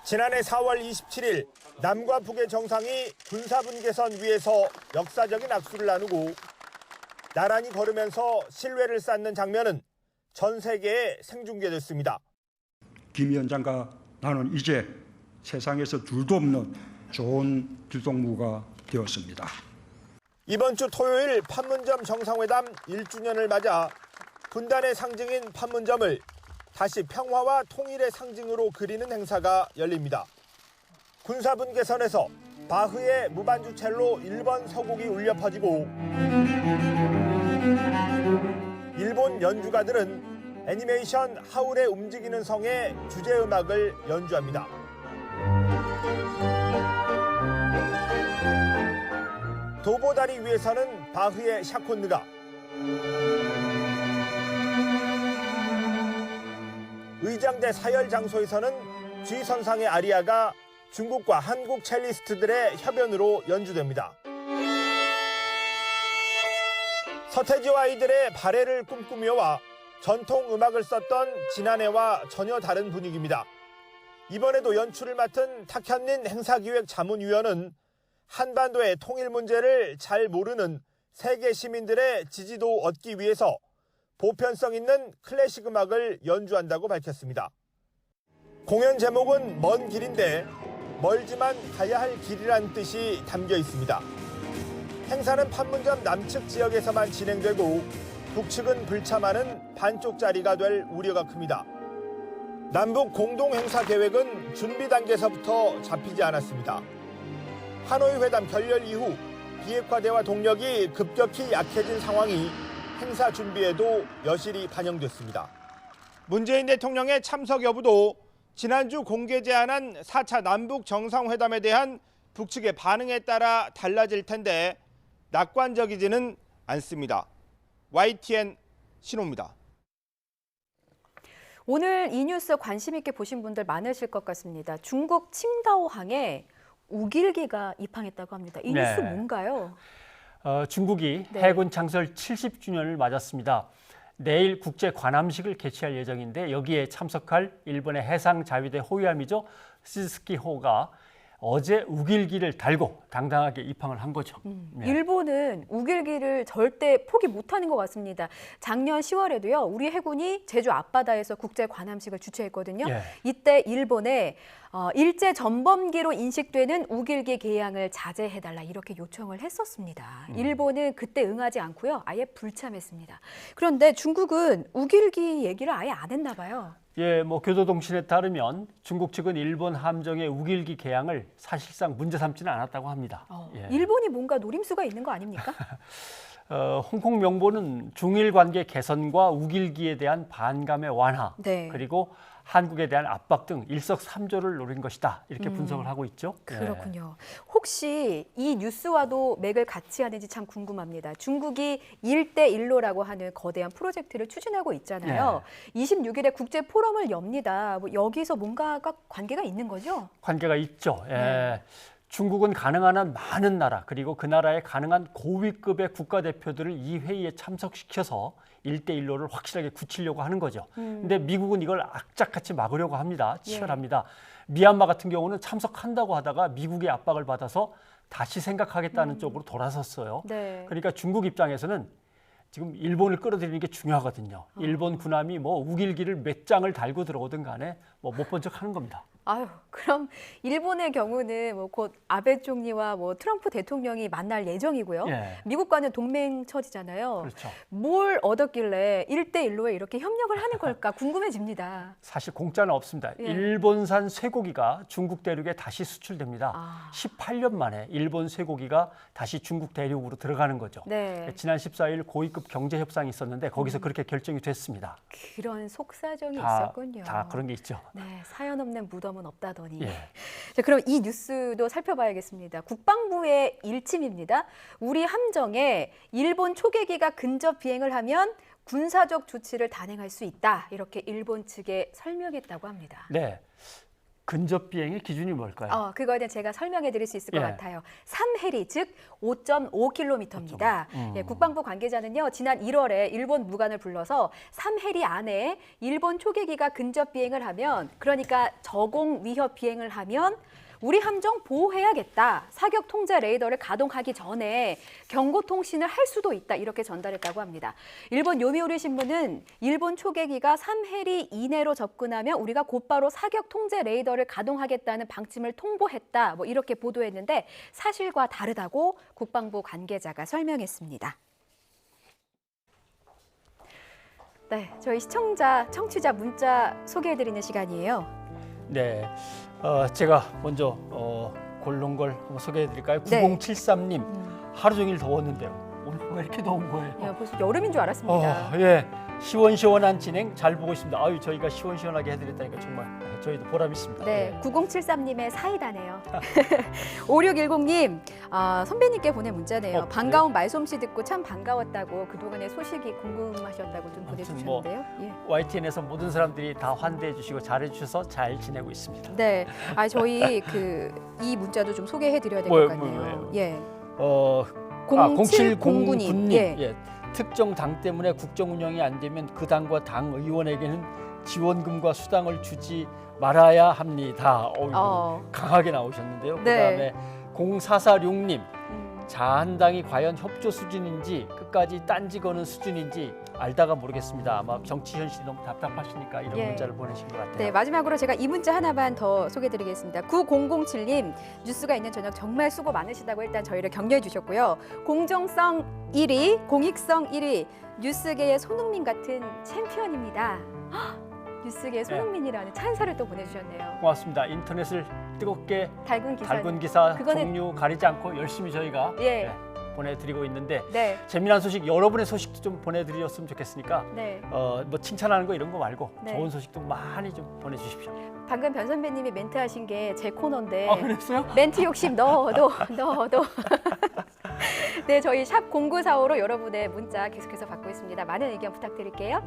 지난해 4월 27일 남과 북의 정상이 군사분계선 위에서 역사적인 악수를 나누고 나란히 걸으면서 신뢰를 쌓는 장면은 전 세계에 생중계됐습니다. 김 위원장과 나는 이제 세상에서 둘도 없는 좋은 길동무가 되었습니다. 이번 주 토요일 판문점 정상회담 1주년을 맞아 분단의 상징인 판문점을 다시 평화와 통일의 상징으로 그리는 행사가 열립니다. 군사분계선에서 바흐의 무반주 첼로 1번 서곡이 울려 퍼지고 일본 연주가들은 애니메이션 하울의 움직이는 성의 주제 음악을 연주합니다. 도보다리 위에서는 바흐의 샤콘느가, 의장대 사열 장소에서는 G선상의 아리아가 중국과 한국 첼리스트들의 협연으로 연주됩니다. 서태지와 아이들의 발해를 꿈꾸며와 전통 음악을 썼던 지난해와 전혀 다른 분위기입니다. 이번에도 연출을 맡은 탁현민 행사기획자문위원은 한반도의 통일 문제를 잘 모르는 세계 시민들의 지지도 얻기 위해서 보편성 있는 클래식 음악을 연주한다고 밝혔습니다. 공연 제목은 먼 길인데 멀지만 가야 할 길이란 뜻이 담겨 있습니다. 행사는 판문점 남측 지역에서만 진행되고 북측은 불참하는 반쪽짜리가 될 우려가 큽니다. 남북 공동 행사 계획은 준비 단계에서부터 잡히지 않았습니다. 하노이 회담 결렬 이후 비핵화대화 동력이 급격히 약해진 상황이 행사 준비에도 여실히 반영됐습니다. 문재인 대통령의 참석 여부도 지난주 공개 제안한 4차 남북 정상회담에 대한 북측의 반응에 따라 달라질 텐데 낙관적이지는 않습니다. YTN 신호입니다. 오늘 이 뉴스 관심 있게 보신 분들 많으실 것 같습니다. 중국 칭다오항에 우길기가 입항했다고 합니다. 이 뉴스 뭔가요? 중국이 해군 창설 70주년을 맞았습니다. 내일 국제 관함식을 개최할 예정인데 여기에 참석할 일본의 해상자위대 호위함이죠. 스즈키호가 어제 우길기를 달고 당당하게 입항을 한 거죠. 일본은 우길기를 절대 포기 못하는 것 같습니다. 작년 10월에도요. 우리 해군이 제주 앞바다에서 국제 관함식을 주최했거든요. 이때 일본에 일제 전범기로 인식되는 우길기 개항을 자제해달라 이렇게 요청을 했었습니다. 일본은 그때 응하지 않고요. 아예 불참했습니다. 그런데 중국은 우길기 얘기를 아예 안 했나 봐요. 교도통신에 따르면 중국 측은 일본 함정의 우길기 개항을 사실상 문제 삼지는 않았다고 합니다. 일본이 뭔가 노림수가 있는 거 아닙니까? 홍콩 명보는 중일 관계 개선과 우길기에 대한 반감의 완화, 그리고 한국에 대한 압박 등 일석삼조를 노린 것이다. 이렇게 분석을 하고 있죠. 그렇군요. 혹시 이 뉴스와도 맥을 같이 하는지 참 궁금합니다. 중국이 1대1로라고 하는 거대한 프로젝트를 추진하고 있잖아요. 26일에 국제 포럼을 엽니다. 여기서 뭔가가 관계가 있는 거죠? 관계가 있죠. 중국은 가능한 한 많은 나라 그리고 그 나라에 가능한 고위급의 국가대표들을 이 회의에 참석시켜서 1대1로를 확실하게 굳히려고 하는 거죠. 근데 미국은 이걸 악착같이 막으려고 합니다. 치열합니다. 미얀마 같은 경우는 참석한다고 하다가 미국의 압박을 받아서 다시 생각하겠다는 쪽으로 돌아섰어요. 그러니까 중국 입장에서는 지금 일본을 끌어들이는 게 중요하거든요. 일본 군함이 우길기를 몇 장을 달고 들어오든 간에 못 본 척 하는 겁니다. 그럼 일본의 경우는 곧 아베 총리와 트럼프 대통령이 만날 예정이고요. 미국과는 동맹 처지잖아요. 그렇죠. 뭘 얻었길래 1대1로에 이렇게 협력을 하는 걸까 궁금해집니다. 사실 공짜는 없습니다. 일본산 쇠고기가 중국 대륙에 다시 수출됩니다. 18년 만에 일본 쇠고기가 다시 중국 대륙으로 들어가는 거죠. 지난 14일 고위급 경제 협상이 있었는데 거기서 그렇게 결정이 됐습니다. 그런 속사정이 있었군요. 다 그런 게 있죠. 사연 없는 무덤은 없다더니. 자, 그럼 이 뉴스도 살펴봐야겠습니다. 국방부의 일침입니다. 우리 함정에 일본 초계기가 근접 비행을 하면 군사적 조치를 단행할 수 있다. 이렇게 일본 측에 설명했다고 합니다. 근접 비행의 기준이 뭘까요? 그거에 대해 제가 설명해 드릴 수 있을 것 같아요. 3해리, 즉 5.5km입니다. 국방부 관계자는요, 지난 1월에 일본 무관을 불러서 3해리 안에 일본 초계기가 근접 비행을 하면, 그러니까 저공 위협 비행을 하면 우리 함정 보호해야겠다. 사격 통제 레이더를 가동하기 전에 경고 통신을 할 수도 있다. 이렇게 전달했다고 합니다. 일본 요미우리 신문은 일본 초계기가 3해리 이내로 접근하면 우리가 곧바로 사격 통제 레이더를 가동하겠다는 방침을 통보했다. 이렇게 보도했는데 사실과 다르다고 국방부 관계자가 설명했습니다. 저희 청취자 문자 소개해드리는 시간이에요. 제가 먼저 고른 걸 한번 소개해드릴까요? 9073님, 하루 종일 더웠는데요. 오늘 왜 이렇게 더운 거예요? 벌써 여름인 줄 알았습니다. 시원시원한 진행 잘 보고 있습니다. 아유, 저희가 시원시원하게 해드렸다니까 정말 저희도 보람 있습니다. 네, 9073님의 사이다네요. 5610님, 선배님께 보낸 문자네요. 반가운 말솜씨 듣고 참 반가웠다고 그동안의 소식이 궁금하셨다고 좀 보내주셨는데요. 예. YTN에서 모든 사람들이 다 환대해 주시고 잘해 주셔서 잘 지내고 있습니다. 네, 저희 이 문자도 좀 소개해 드려야 될 것 같네요. 뭐예요? 예. 0709님, 예. 특정 당 때문에 국정 운영이 안 되면 그 당과 당 의원에게는 지원금과 수당을 주지 말아야 합니다. 강하게 나오셨는데요. 네. 그다음에 0446님, 자한당이 과연 협조 수준인지 끝까지 딴지 거는 수준인지 알다가 모르겠습니다. 아마 정치 현실이 너무 답답하시니까 이런 예. 문자를 보내신 것 같아요. 네, 마지막으로 제가 이 문자 하나만 더 소개해드리겠습니다. 9007님, 뉴스가 있는 저녁 정말 수고 많으시다고 일단 저희를 격려해 주셨고요. 공정성 1위, 공익성 1위, 뉴스계의 손흥민 같은 챔피언입니다. 뉴스계의 손흥민이라는 찬사를 또 보내주셨네요. 고맙습니다. 인터넷을 뜨겁게 달군 기사 그거는- 종류 가리지 않고 열심히 저희가 예. 보내드리고 있는데 네. 재미난 소식, 여러분의 소식도 좀 보내드렸으면 좋겠으니까 네. 뭐 칭찬하는 거 이런 거 말고 네. 좋은 소식도 많이 좀 보내주십시오. 방금 변 선배님이 멘트 하신 게 제 코너인데 그랬어요? 멘트 욕심 넣어도 네, 저희 샵 0945로 여러분의 문자 계속해서 받고 있습니다. 많은 의견 부탁드릴게요.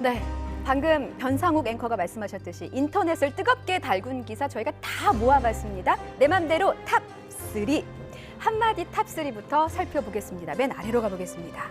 네, 방금 변상욱 앵커가 말씀하셨듯이 인터넷을 뜨겁게 달군 기사 저희가 다 모아봤습니다. 내 맘대로 탑3. 한마디 탑3부터 살펴보겠습니다. 맨 아래로 가보겠습니다.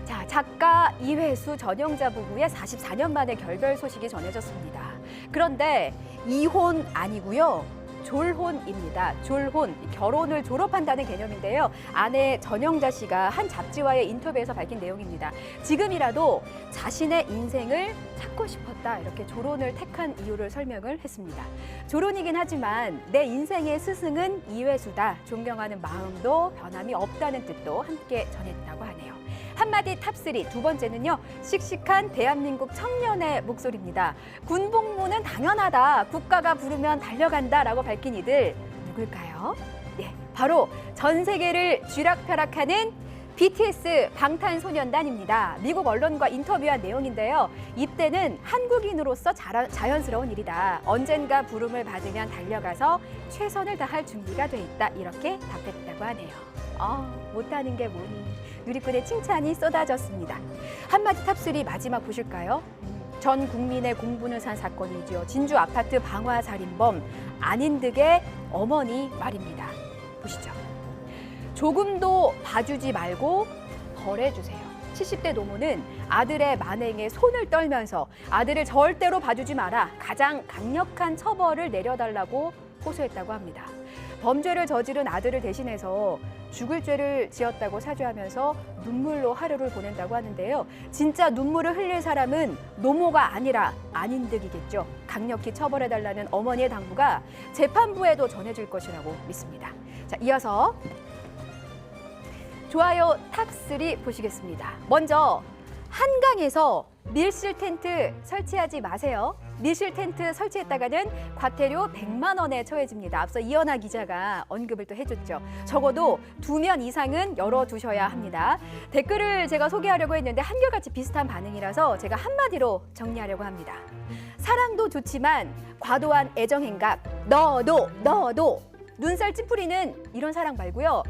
자, 작가 이회수 전영자 부부의 44년 만에 결별 소식이 전해졌습니다. 그런데 이혼 아니고요. 졸혼입니다. 졸혼, 결혼을 졸업한다는 개념인데요. 아내 전영자 씨가 한 잡지와의 인터뷰에서 밝힌 내용입니다. 지금이라도 자신의 인생을 찾고 싶었다. 이렇게 졸혼을 택한 이유를 설명을 했습니다. 졸혼이긴 하지만 내 인생의 스승은 이회수다. 존경하는 마음도 변함이 없다는 뜻도 함께 전했다고 하네요. 한마디 탑3, 두 번째는요. 씩씩한 대한민국 청년의 목소리입니다. 군복무는 당연하다. 국가가 부르면 달려간다라고 밝힌 이들 누굴까요? 네, 바로 전 세계를 쥐락펴락하는 BTS 방탄소년단입니다. 미국 언론과 인터뷰한 내용인데요. 입대는 한국인으로서 자연스러운 일이다. 언젠가 부름을 받으면 달려가서 최선을 다할 준비가 돼 있다. 이렇게 답했다고 하네요. 못하는 게 뭐니. 누리꾼의 칭찬이 쏟아졌습니다. 한마디 탑3 마지막 보실까요? 전 국민의 공분을 산 사건이죠. 진주 아파트 방화 살인범 안인득의 어머니 말입니다. 보시죠. 조금도 봐주지 말고 벌해주세요. 70대 노모는 아들의 만행에 손을 떨면서 아들을 절대로 봐주지 마라. 가장 강력한 처벌을 내려달라고 호소했다고 합니다. 범죄를 저지른 아들을 대신해서 죽을 죄를 지었다고 사죄하면서 눈물로 하루를 보낸다고 하는데요. 진짜 눈물을 흘릴 사람은 노모가 아니라 안인득이겠죠. 강력히 처벌해달라는 어머니의 당부가 재판부에도 전해질 것이라고 믿습니다. 자, 이어서 좋아요 탑3 보시겠습니다. 먼저 한강에서 밀실 텐트 설치하지 마세요. 밀실 텐트 설치했다가는 과태료 100만 원에 처해집니다. 앞서 이현아 기자가 언급을 또 해줬죠. 적어도 2면 이상은 열어두셔야 합니다. 댓글을 제가 소개하려고 했는데 한결같이 비슷한 반응이라서 제가 한마디로 정리하려고 합니다. 사랑도 좋지만 과도한 애정행각, 너도 눈살 찌푸리는 이런 사랑 말고요.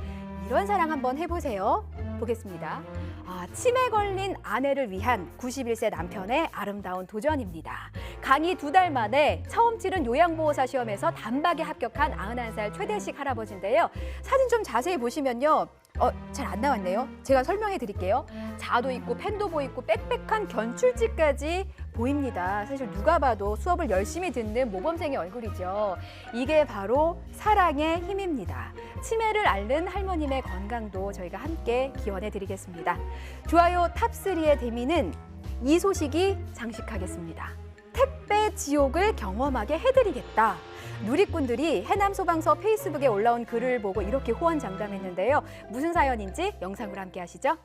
이런 사랑 한번 해보세요. 보겠습니다. 치매 걸린 아내를 위한 91세 남편의 아름다운 도전입니다. 강의 2달 만에 처음 치른 요양보호사 시험에서 단박에 합격한 91살 최대식 할아버지인데요. 사진 좀 자세히 보시면요. 잘 안 나왔네요. 제가 설명해 드릴게요. 자도 있고 펜도 보이고 빽빽한 견출지까지 보입니다. 사실 누가 봐도 수업을 열심히 듣는 모범생의 얼굴이죠. 이게 바로 사랑의 힘입니다. 치매를 앓는 할머님의 건강도 저희가 함께 기원해 드리겠습니다. 좋아요 탑3의 대미는 이 소식이 장식하겠습니다. 택배 지옥을 경험하게 해드리겠다. 누리꾼들이 해남소방서 페이스북에 올라온 글을 보고 이렇게 호언장담했는데요. 무슨 사연인지 영상으로 함께 하시죠.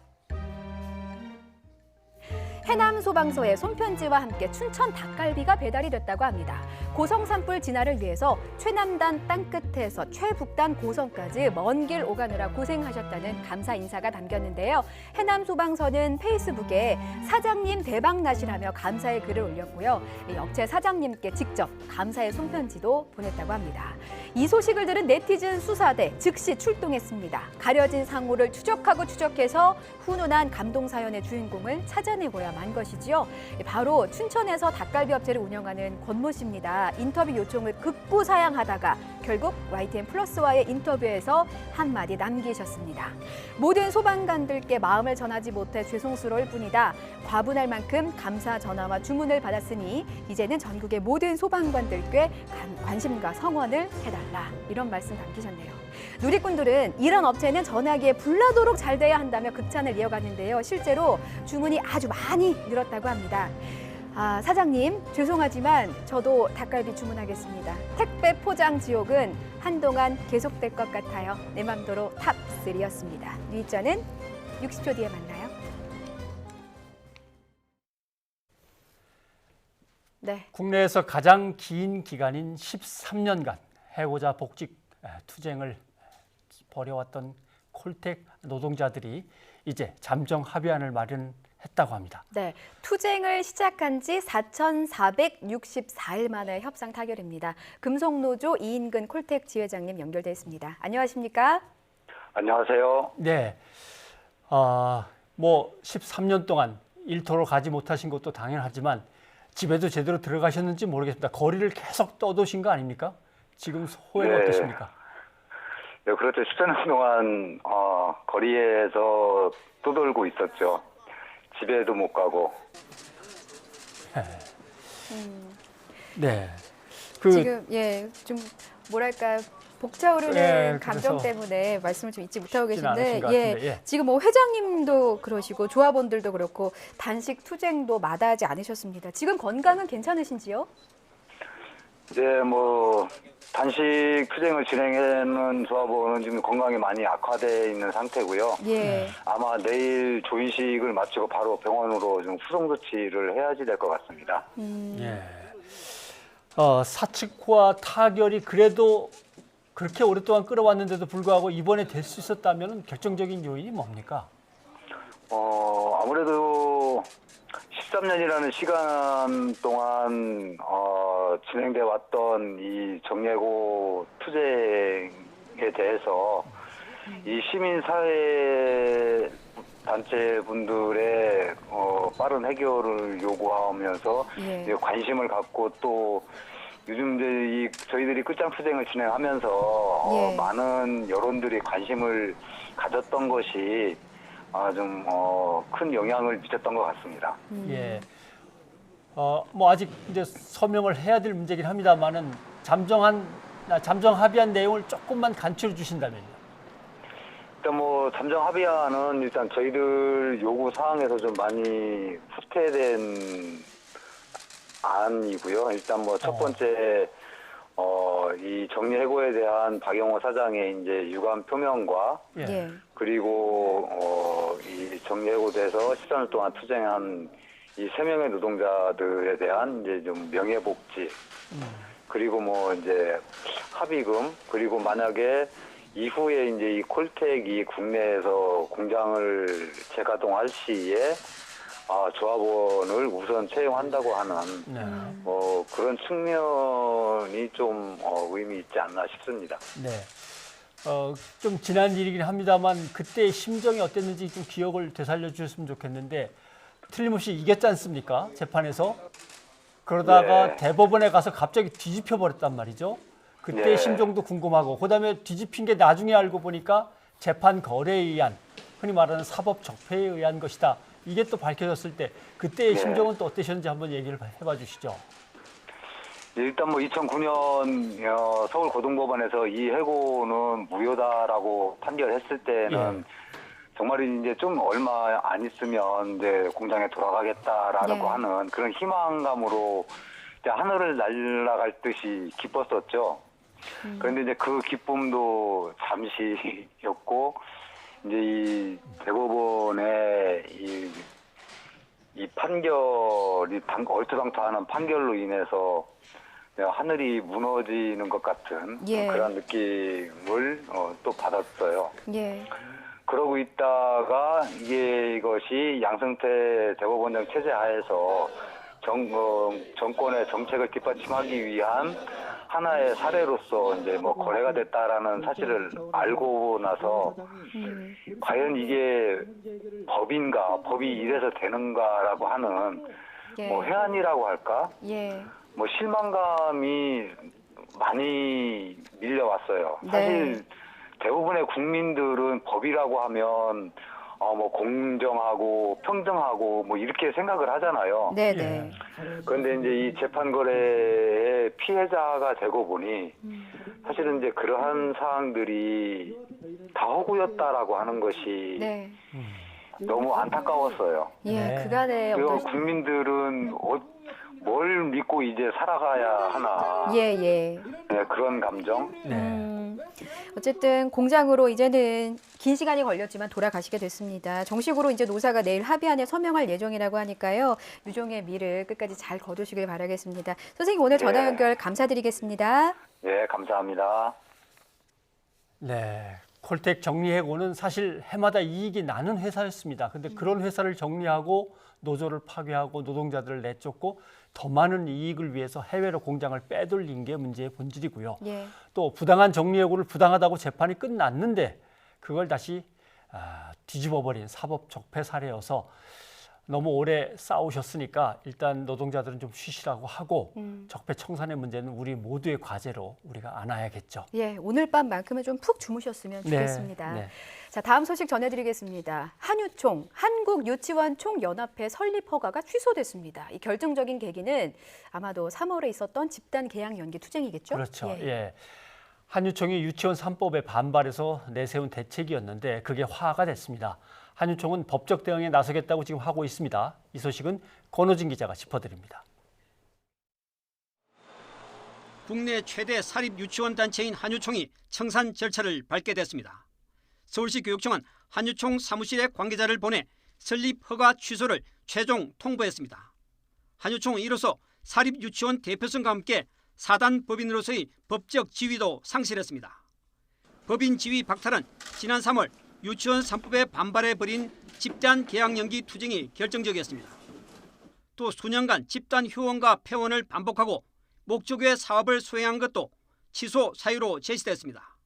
해남소방서의 손편지와 함께 춘천 닭갈비가 배달이 됐다고 합니다. 고성 산불 진화를 위해서 최남단 땅끝에서 최북단 고성까지 먼 길 오가느라 고생하셨다는 감사 인사가 담겼는데요. 해남소방서는 페이스북에 사장님 대박나시라며 감사의 글을 올렸고요. 업체 사장님께 직접 감사의 손편지도 보냈다고 합니다. 이 소식을 들은 네티즌 수사대 즉시 출동했습니다. 가려진 상호를 추적해서 훈훈한 감동 사연의 주인공을 찾아내고야만 것이지요. 바로 춘천에서 닭갈비 업체를 운영하는 권모 씨입니다. 인터뷰 요청을 극구사양하다가 결국 YTN 플러스와의 인터뷰에서 한마디 남기셨습니다. 모든 소방관들께 마음을 전하지 못해 죄송스러울 뿐이다. 과분할 만큼 감사 전화와 주문을 받았으니 이제는 전국의 모든 소방관들께 관심과 성원을 해달라. 이런 말씀 남기셨네요. 누리꾼들은 이런 업체는 전화기에 불나도록 잘 돼야 한다며 극찬을 이어갔는데요. 실제로 주문이 아주 많이 늘었다고 합니다. 사장님, 죄송하지만 저도 닭갈비 주문하겠습니다. 택배 포장 지옥은 한동안 계속될 것 같아요. 내 맘대로 탑3였습니다. 뉴입자는 60초 뒤에 만나요. 네. 국내에서 가장 긴 기간인 13년간 해고자 복직 투쟁을 벌여왔던 콜텍 노동자들이 이제 잠정 합의안을 마련했다고 합니다. 네, 투쟁을 시작한 지 4,464일 만에 협상 타결입니다. 금속노조 이인근 콜텍 지회장님 연결돼 있습니다. 안녕하십니까? 안녕하세요. 네, 13년 동안 일터로 가지 못하신 것도 당연하지만 집에도 제대로 들어가셨는지 모르겠습니다. 거리를 계속 떠도신 거 아닙니까? 지금 소회는 네. 어떠십니까? 네, 그렇죠. 14년 동안 거리에서 떠돌고 있었죠. 집에도 못 가고. 네. 지금 좀 뭐랄까 복차오르는 감정 그래서 때문에 말씀을 좀 잊지 못하고 쉽지는 않으신 계신데, 것 같은데, 지금 회장님도 그러시고 조합원들도 그렇고 단식 투쟁도 마다하지 않으셨습니다. 지금 건강은 괜찮으신지요? 이제 단식 투쟁을 진행하는 조합원은 지금 건강이 많이 악화되어 있는 상태고요. 예. 아마 내일 조인식을 마치고 바로 병원으로 좀 후송 조치를 해야지 될 것 같습니다. 예. 사측과 타결이 그래도 그렇게 오랫동안 끌어왔는데도 불구하고 이번에 될 수 있었다면 결정적인 요인이 뭡니까? 아무래도 13년이라는 시간 동안 진행돼 왔던 이 정예고 투쟁에 대해서 이 시민사회 단체분들의 빠른 해결을 요구하면서 관심을 갖고 또 요즘 저희들이 끝장 투쟁을 진행하면서 많은 여론들이 관심을 가졌던 것이 좀 큰 영향을 미쳤던 것 같습니다. 예. 아직 이제 서명을 해야 될 문제긴 합니다만은 잠정 합의한 내용을 조금만 간추려 주신다면요. 일단 잠정 합의안은 일단 저희들 요구 사항에서 좀 많이 후퇴된 안이고요. 일단 첫 번째 이 정리해고에 대한 박영호 사장의 이제 유감 표명과 그리고 이 정리해고돼서 14년 동안 투쟁한 이 3명의 노동자들에 대한 이제 좀 명예복지 그리고 이제 합의금 그리고 만약에 이후에 이제 이 콜텍이 국내에서 공장을 재가동할 시에 조합원을 우선 채용한다고 하는 그런 측면이 좀 의미 있지 않나 싶습니다. 네. 좀 지난 일이긴 합니다만 그때의 심정이 어땠는지 좀 기억을 되살려 주셨으면 좋겠는데 틀림없이 이겼지 않습니까? 재판에서. 그러다가 대법원에 가서 갑자기 뒤집혀 버렸단 말이죠. 그때의 심정도 궁금하고 그다음에 뒤집힌 게 나중에 알고 보니까 재판 거래에 의한 흔히 말하는 사법 적폐에 의한 것이다. 이게 또 밝혀졌을 때 그때의 심정은 또 어떠셨는지 한번 얘기를 해봐 주시죠. 일단 2009년 서울고등법원에서 이 해고는 무효다라고 판결했을 때는 정말 이제 좀 얼마 안 있으면 이제 공장에 돌아가겠다라고 하는 그런 희망감으로 이제 하늘을 날아갈 듯이 기뻤었죠. 그런데 이제 그 기쁨도 잠시였고 이제 이 대법원의 이 이 판결이 얼토당토하는 판결로 인해서 그냥 하늘이 무너지는 것 같은 예. 그런 느낌을 또 받았어요. 예. 그러고 있다가 이것이 양승태 대법원장 체제 하에서 정권의 정책을 뒷받침하기 위한 하나의 사례로서 이제 뭐 거래가 됐다라는 사실을 알고 나서 과연 이게 법인가, 법이 이래서 되는가라고 하는 예. 뭐 회한이라고 할까? 예. 뭐 실망감이 많이 밀려왔어요. 네. 사실 대부분의 국민들은 법이라고 하면 뭐 공정하고 평등하고 뭐 이렇게 생각을 하잖아요. 네네. 그런데 이제 이 재판 거래의 피해자가 되고 보니 사실은 이제 그러한 사항들이 다 허구였다라고 하는 것이 네. 너무 안타까웠어요. 예. 네. 그간의 그리고 어떤 국민들은 뭘 믿고 이제 살아가야 하나. 예. 네, 그런 감정. 어쨌든 공장으로 이제는 긴 시간이 걸렸지만 돌아가시게 됐습니다. 정식으로 이제 노사가 내일 합의안에 서명할 예정이라고 하니까요. 유종의 미를 끝까지 잘 거두시길 바라겠습니다. 선생님 오늘 전화 연결 감사드리겠습니다. 네, 감사합니다. 네. 콜텍 정리해고는 사실 해마다 이익이 나는 회사였습니다. 근데 그런 회사를 정리하고 노조를 파괴하고 노동자들을 내쫓고 더 많은 이익을 위해서 해외로 공장을 빼돌린 게 문제의 본질이고요. 예. 또 부당한 정리해고를 부당하다고 재판이 끝났는데 그걸 다시 뒤집어버린 사법 적폐 사례여서 너무 오래 싸우셨으니까 일단 노동자들은 좀 쉬시라고 하고 적폐 청산의 문제는 우리 모두의 과제로 우리가 안아야겠죠. 예, 오늘 밤만큼은 좀 푹 주무셨으면 좋겠습니다. 네. 자, 다음 소식 전해드리겠습니다. 한유총, 한국유치원총연합회 설립 허가가 취소됐습니다. 이 결정적인 계기는 아마도 3월에 있었던 집단 계약 연기 투쟁이겠죠? 그렇죠. 예. 한유총이 유치원 3법에 반발해서 내세운 대책이었는데 그게 화가 됐습니다. 한유총은 법적 대응에 나서겠다고 지금 하고 있습니다. 이 소식은 권호진 기자가 짚어드립니다. 국내 최대 사립 유치원 단체인 한유총이 청산 절차를 밟게 됐습니다. 서울시 교육청은 한유총 사무실에 관계자를 보내 설립 허가 취소를 최종 통보했습니다. 한유총은 이로써 사립 유치원 대표성과 함께 사단 법인으로서의 법적 지위도 상실했습니다. 법인 지위 박탈은 지난 3월 유치원 3법에 반발해 벌인 집단 계약 연기 투쟁이 결정적이었습니다. 또 수년간 집단 휴원과 폐원을 반복하고 목적 외 사업을 수행한 것도 취소 사유로 제시됐습니다.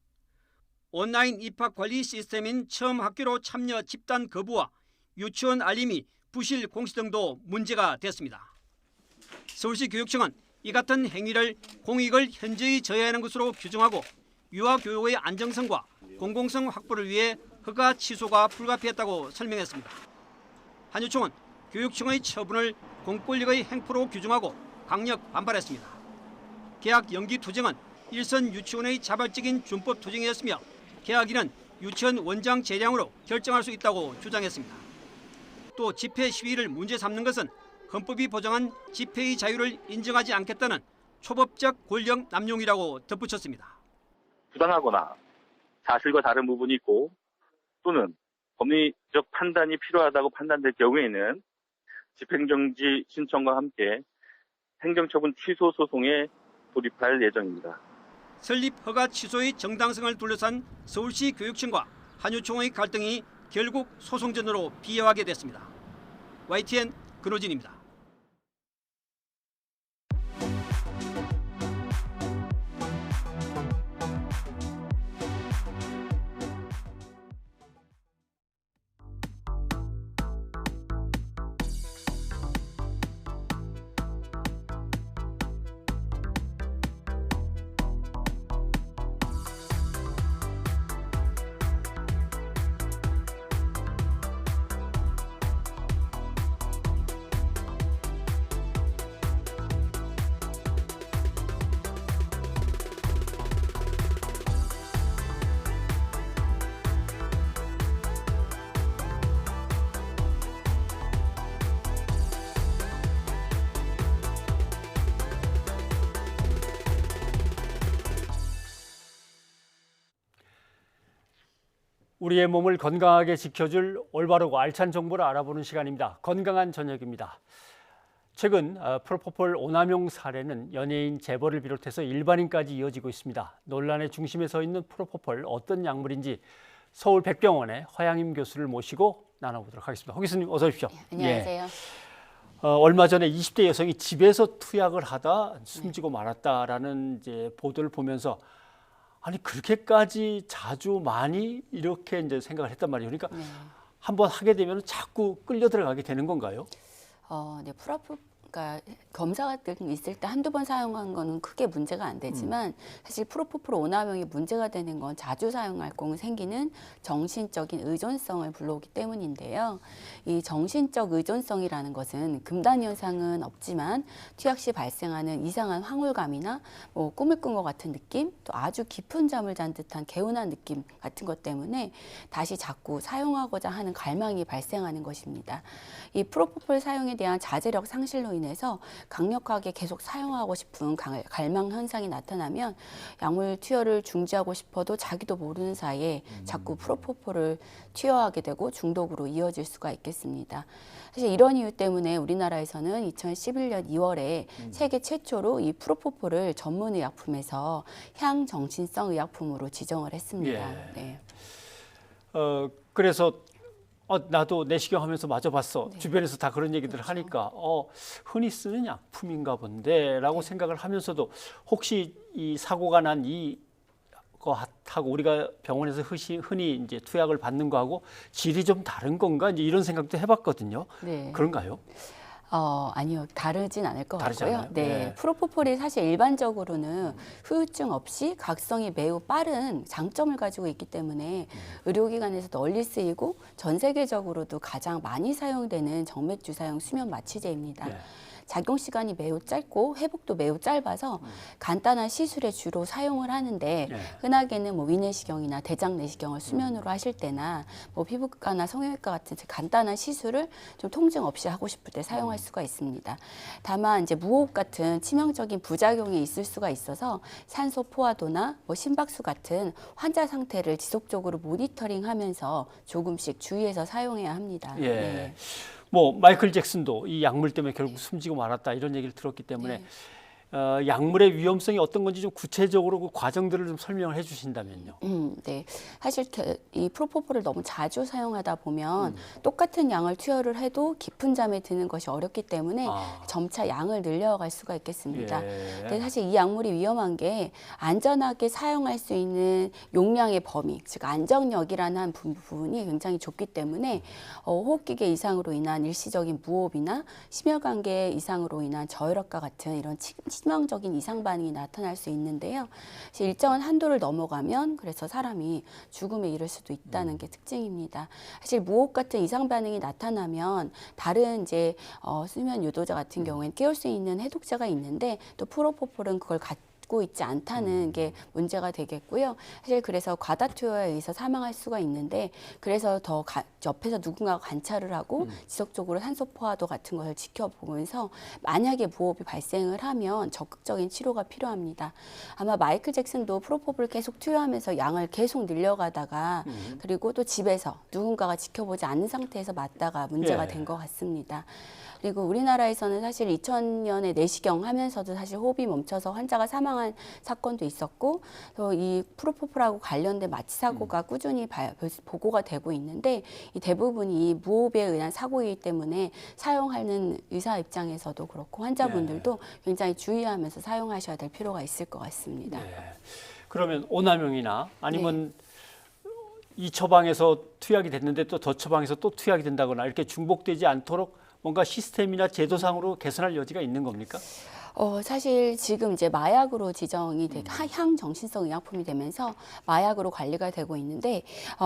온라인 입학 관리 시스템인 처음 학교로 참여 집단 거부와 유치원 알림이 부실 공시 등도 문제가 됐습니다. 서울시 교육청은 이 같은 행위를 공익을 현저히 저해하는 것으로 규정하고 유아 교육의 안정성과 공공성 확보를 위해 허가 취소가 불가피했다고 설명했습니다. 한유총은 교육청의 처분을 공권력의 행포로 규정하고 강력 반발했습니다. 계약 연기 투쟁은 일선 유치원의 자발적인 준법 투쟁이었으며 계약일은 유치원 원장 재량으로 결정할 수 있다고 주장했습니다. 또 집회 시위를 문제 삼는 것은 헌법이 보장한 집회의 자유를 인정하지 않겠다는 초법적 권력 남용이라고 덧붙였습니다. 부당하거나 사실과 다른 부분이 있고 또는 법리적 판단이 필요하다고 판단될 경우에는 집행정지 신청과 함께 행정처분 취소 소송에 돌입할 예정입니다. 설립 허가 취소의 정당성을 둘러싼 서울시 교육청과 한유총의 갈등이 결국 소송전으로 비화하게 됐습니다. YTN 근호진입니다. 우리의 몸을 건강하게 지켜줄 올바르고 알찬 정보를 알아보는 시간입니다. 건강한 저녁입니다. 최근 프로포폴 오남용 사례는 연예인, 재벌을 비롯해서 일반인까지 이어지고 있습니다. 논란의 중심에 서 있는 프로포폴 어떤 약물인지 서울 백병원의 허양임 교수를 모시고 나눠보도록 하겠습니다. 허 교수님 어서 오십시오. 안녕하세요. 예. 얼마 전에 20대 여성이 집에서 투약을 하다 숨지고 말았다라는 이제 보도를 보면서 아니 그렇게까지 자주 많이 이렇게 이제 생각을 했단 말이에요. 그러니까 한번 하게 되면 자꾸 끌려 들어가게 되는 건가요? 네, 그러니까 검사가 있을 때 한두 번 사용한 거는 크게 문제가 안 되지만 사실 프로포폴 오남용이 문제가 되는 건 자주 사용할 경우 생기는 정신적인 의존성을 불러오기 때문인데요. 이 정신적 의존성이라는 것은 금단 현상은 없지만 투약 시 발생하는 이상한 황홀감이나 뭐 꿈을 꾼 것 같은 느낌, 또 아주 깊은 잠을 잔 듯한 개운한 느낌 같은 것 때문에 다시 자꾸 사용하고자 하는 갈망이 발생하는 것입니다. 이 프로포폴 사용에 대한 자제력 상실로 인해서 강력하게 계속 사용하고 싶은 갈망 현상이 나타나면 약물 투여를 중지하고 싶어도 자기도 모르는 사이에 자꾸 프로포폴을 투여하게 되고 중독으로 이어질 수가 있겠습니다. 사실 이런 이유 때문에 우리나라에서는 2011년 2월에 세계 최초로 이 프로포폴을 전문의약품에서 향정신성 의약품으로 지정을 했습니다. 예. 네. 그래서 나도 내시경 하면서 맞아봤어. 네. 주변에서 다 그런 얘기들을 그렇죠. 하니까 흔히 쓰는 약품인가 본데 라고 생각을 하면서도 혹시 이 사고가 난 이거하고 우리가 병원에서 흔히 이제 투약을 받는 거하고 질이 좀 다른 건가 이제 이런 생각도 해봤거든요. 네. 그런가요? 아니요. 다르진 않을 것 다르지 같고요. 않아요? 네. 네. 프로포폴이 사실 일반적으로는 후유증 없이 각성이 매우 빠른 장점을 가지고 있기 때문에 의료기관에서 널리 쓰이고 전 세계적으로도 가장 많이 사용되는 정맥주 사용 수면 마취제입니다. 네. 작용 시간이 매우 짧고 회복도 매우 짧아서 간단한 시술에 주로 사용을 하는데 흔하게는 뭐 위내시경이나 대장 내시경을 수면으로 하실 때나 뭐 피부과나 성형외과 같은 간단한 시술을 좀 통증 없이 하고 싶을 때 사용할 수가 있습니다. 다만 이제 무호흡 같은 치명적인 부작용이 있을 수가 있어서 산소 포화도나 뭐 심박수 같은 환자 상태를 지속적으로 모니터링하면서 조금씩 주의해서 사용해야 합니다. 예. 네. 뭐 마이클 잭슨도 이 약물 때문에 결국 숨지고 말았다 이런 얘기를 들었기 때문에 약물의 위험성이 어떤 건지 좀 구체적으로 그 과정들을 좀 설명을 해주신다면요. 네, 사실 이 프로포폴을 너무 자주 사용하다 보면 똑같은 양을 투여를 해도 깊은 잠에 드는 것이 어렵기 때문에 점차 양을 늘려갈 수가 있겠습니다. 근데 사실 이 약물이 위험한 게 안전하게 사용할 수 있는 용량의 범위, 즉 안정력이라는 부분이 굉장히 좁기 때문에 호흡기계 이상으로 인한 일시적인 무호흡이나 심혈관계 이상으로 인한 저혈압과 같은 이런 치명적인 이상 반응이 나타날 수 있는데요. 일정한 한도를 넘어가면 그래서 사람이 죽음에 이를 수도 있다는 게 특징입니다. 사실 무호흡 같은 이상 반응이 나타나면 다른 이제 수면 유도자 같은 경우에는 깨울 수 있는 해독제가 있는데 또 프로포폴은 그걸 갖고 있지 않다는 게 문제가 되겠고요. 사실 그래서 과다 투여에 의해서 사망할 수가 있는데 그래서 더 옆에서 누군가가 관찰을 하고 지속적으로 산소 포화도 같은 것을 지켜보면서 만약에 무호흡이 발생을 하면 적극적인 치료가 필요합니다. 아마 마이클 잭슨도 프로포폴을 계속 투여하면서 양을 계속 늘려가다가 그리고 또 집에서 누군가가 지켜보지 않는 상태에서 맞다가 문제가 된 것 같습니다. 그리고 우리나라에서는 사실 2000년에 내시경 하면서도 사실 호흡이 멈춰서 환자가 사망한 사건도 있었고 또 이 프로포폴하고 관련된 마취 사고가 꾸준히 보고가 되고 있는데 이 대부분이 이 무호흡에 의한 사고이기 때문에 사용하는 의사 입장에서도 그렇고 환자분들도 굉장히 주의하면서 사용하셔야 될 필요가 있을 것 같습니다. 그러면 오남용이나 아니면 이 처방에서 투약이 됐는데 또 더 처방에서 또 투약이 된다거나 이렇게 중복되지 않도록 뭔가 시스템이나 제도상으로 개선할 여지가 있는 겁니까? 사실 지금 이제 마약으로 지정이 향정신성 의약품이 되면서 마약으로 관리가 되고 있는데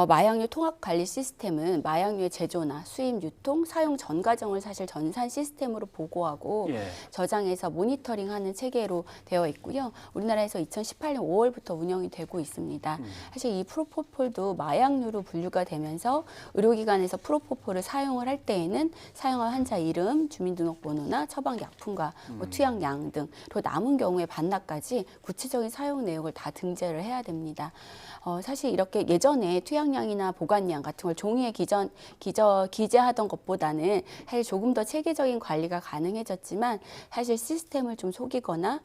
마약류 통합 관리 시스템은 마약류의 제조나 수입, 유통, 사용 전 과정을 사실 전산 시스템으로 보고하고 저장해서 모니터링하는 체계로 되어 있고요. 우리나라에서 2018년 5월부터 운영이 되고 있습니다. 사실 이 프로포폴도 마약류로 분류가 되면서 의료기관에서 프로포폴을 사용을 할 때에는 사용한 환자 이름, 주민등록번호나 처방 약품과 뭐 투약량 양 등, 그리고 남은 경우에 반납까지 구체적인 사용 내역을 다 등재를 해야 됩니다. 사실 이렇게 예전에 투약량이나 보관량 같은 걸 종이에 기재하던 것보다는 사실 조금 더 체계적인 관리가 가능해졌지만 사실 시스템을 좀 속이거나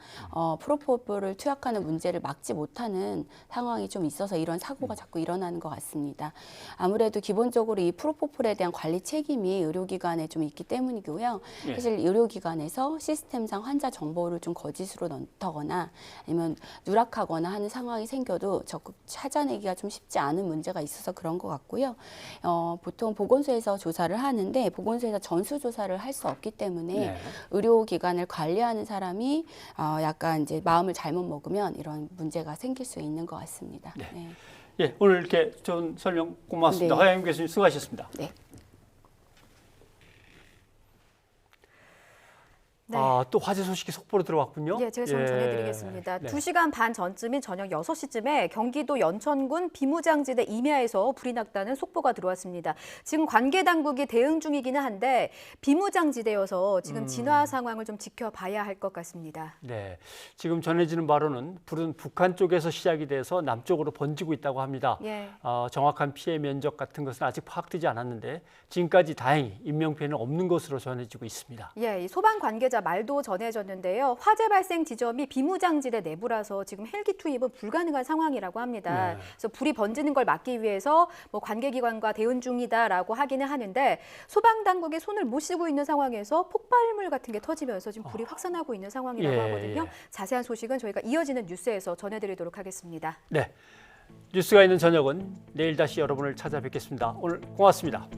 프로포폴을 투약하는 문제를 막지 못하는 상황이 좀 있어서 이런 사고가 자꾸 일어나는 것 같습니다. 아무래도 기본적으로 이 프로포폴에 대한 관리 책임이 의료기관에 좀 있기 때문이고요. 예. 사실 의료기관에서 시스템상 환자 정보를 좀 거짓으로 넣거나 아니면 누락하거나 하는 상황이 생겨도 적극 찾아내기가 좀 쉽지 않은 문제가 있어서 그런 것 같고요. 보통 보건소에서 조사를 하는데 보건소에서 전수조사를 할 수 없기 때문에 네. 의료기관을 관리하는 사람이 약간 이제 마음을 잘못 먹으면 이런 문제가 생길 수 있는 것 같습니다. 네. 네. 예, 오늘 이렇게 좋은 설명 고맙습니다. 네. 허양임 교수님 수고하셨습니다. 네. 네. 또 화재 소식이 속보로 들어왔군요. 예, 제가 좀 전해드리겠습니다. 네. 2시간 반 전쯤인 저녁 6시쯤에 경기도 연천군 비무장지대 임야에서 불이 났다는 속보가 들어왔습니다. 지금 관계 당국이 대응 중이기는 한데 비무장지대여서 지금 진화 상황을 좀 지켜봐야 할 것 같습니다. 네, 지금 전해지는 바로는 불은 북한 쪽에서 시작이 돼서 남쪽으로 번지고 있다고 합니다. 예. 정확한 피해 면적 같은 것은 아직 파악되지 않았는데 지금까지 다행히 인명피해는 없는 것으로 전해지고 있습니다. 예, 이 소방 관계자 말도 전해졌는데요. 화재 발생 지점이 비무장지대 내부라서 지금 헬기 투입은 불가능한 상황이라고 합니다. 네. 그래서 불이 번지는 걸 막기 위해서 뭐 관계기관과 대응 중이다라고 하기는 하는데 소방 당국이 손을 못 쓰고 있는 상황에서 폭발물 같은 게 터지면서 지금 불이 확산하고 있는 상황이라고 예, 하거든요. 예. 자세한 소식은 저희가 이어지는 뉴스에서 전해드리도록 하겠습니다. 네, 뉴스가 있는 저녁은 내일 다시 여러분을 찾아뵙겠습니다. 오늘 고맙습니다.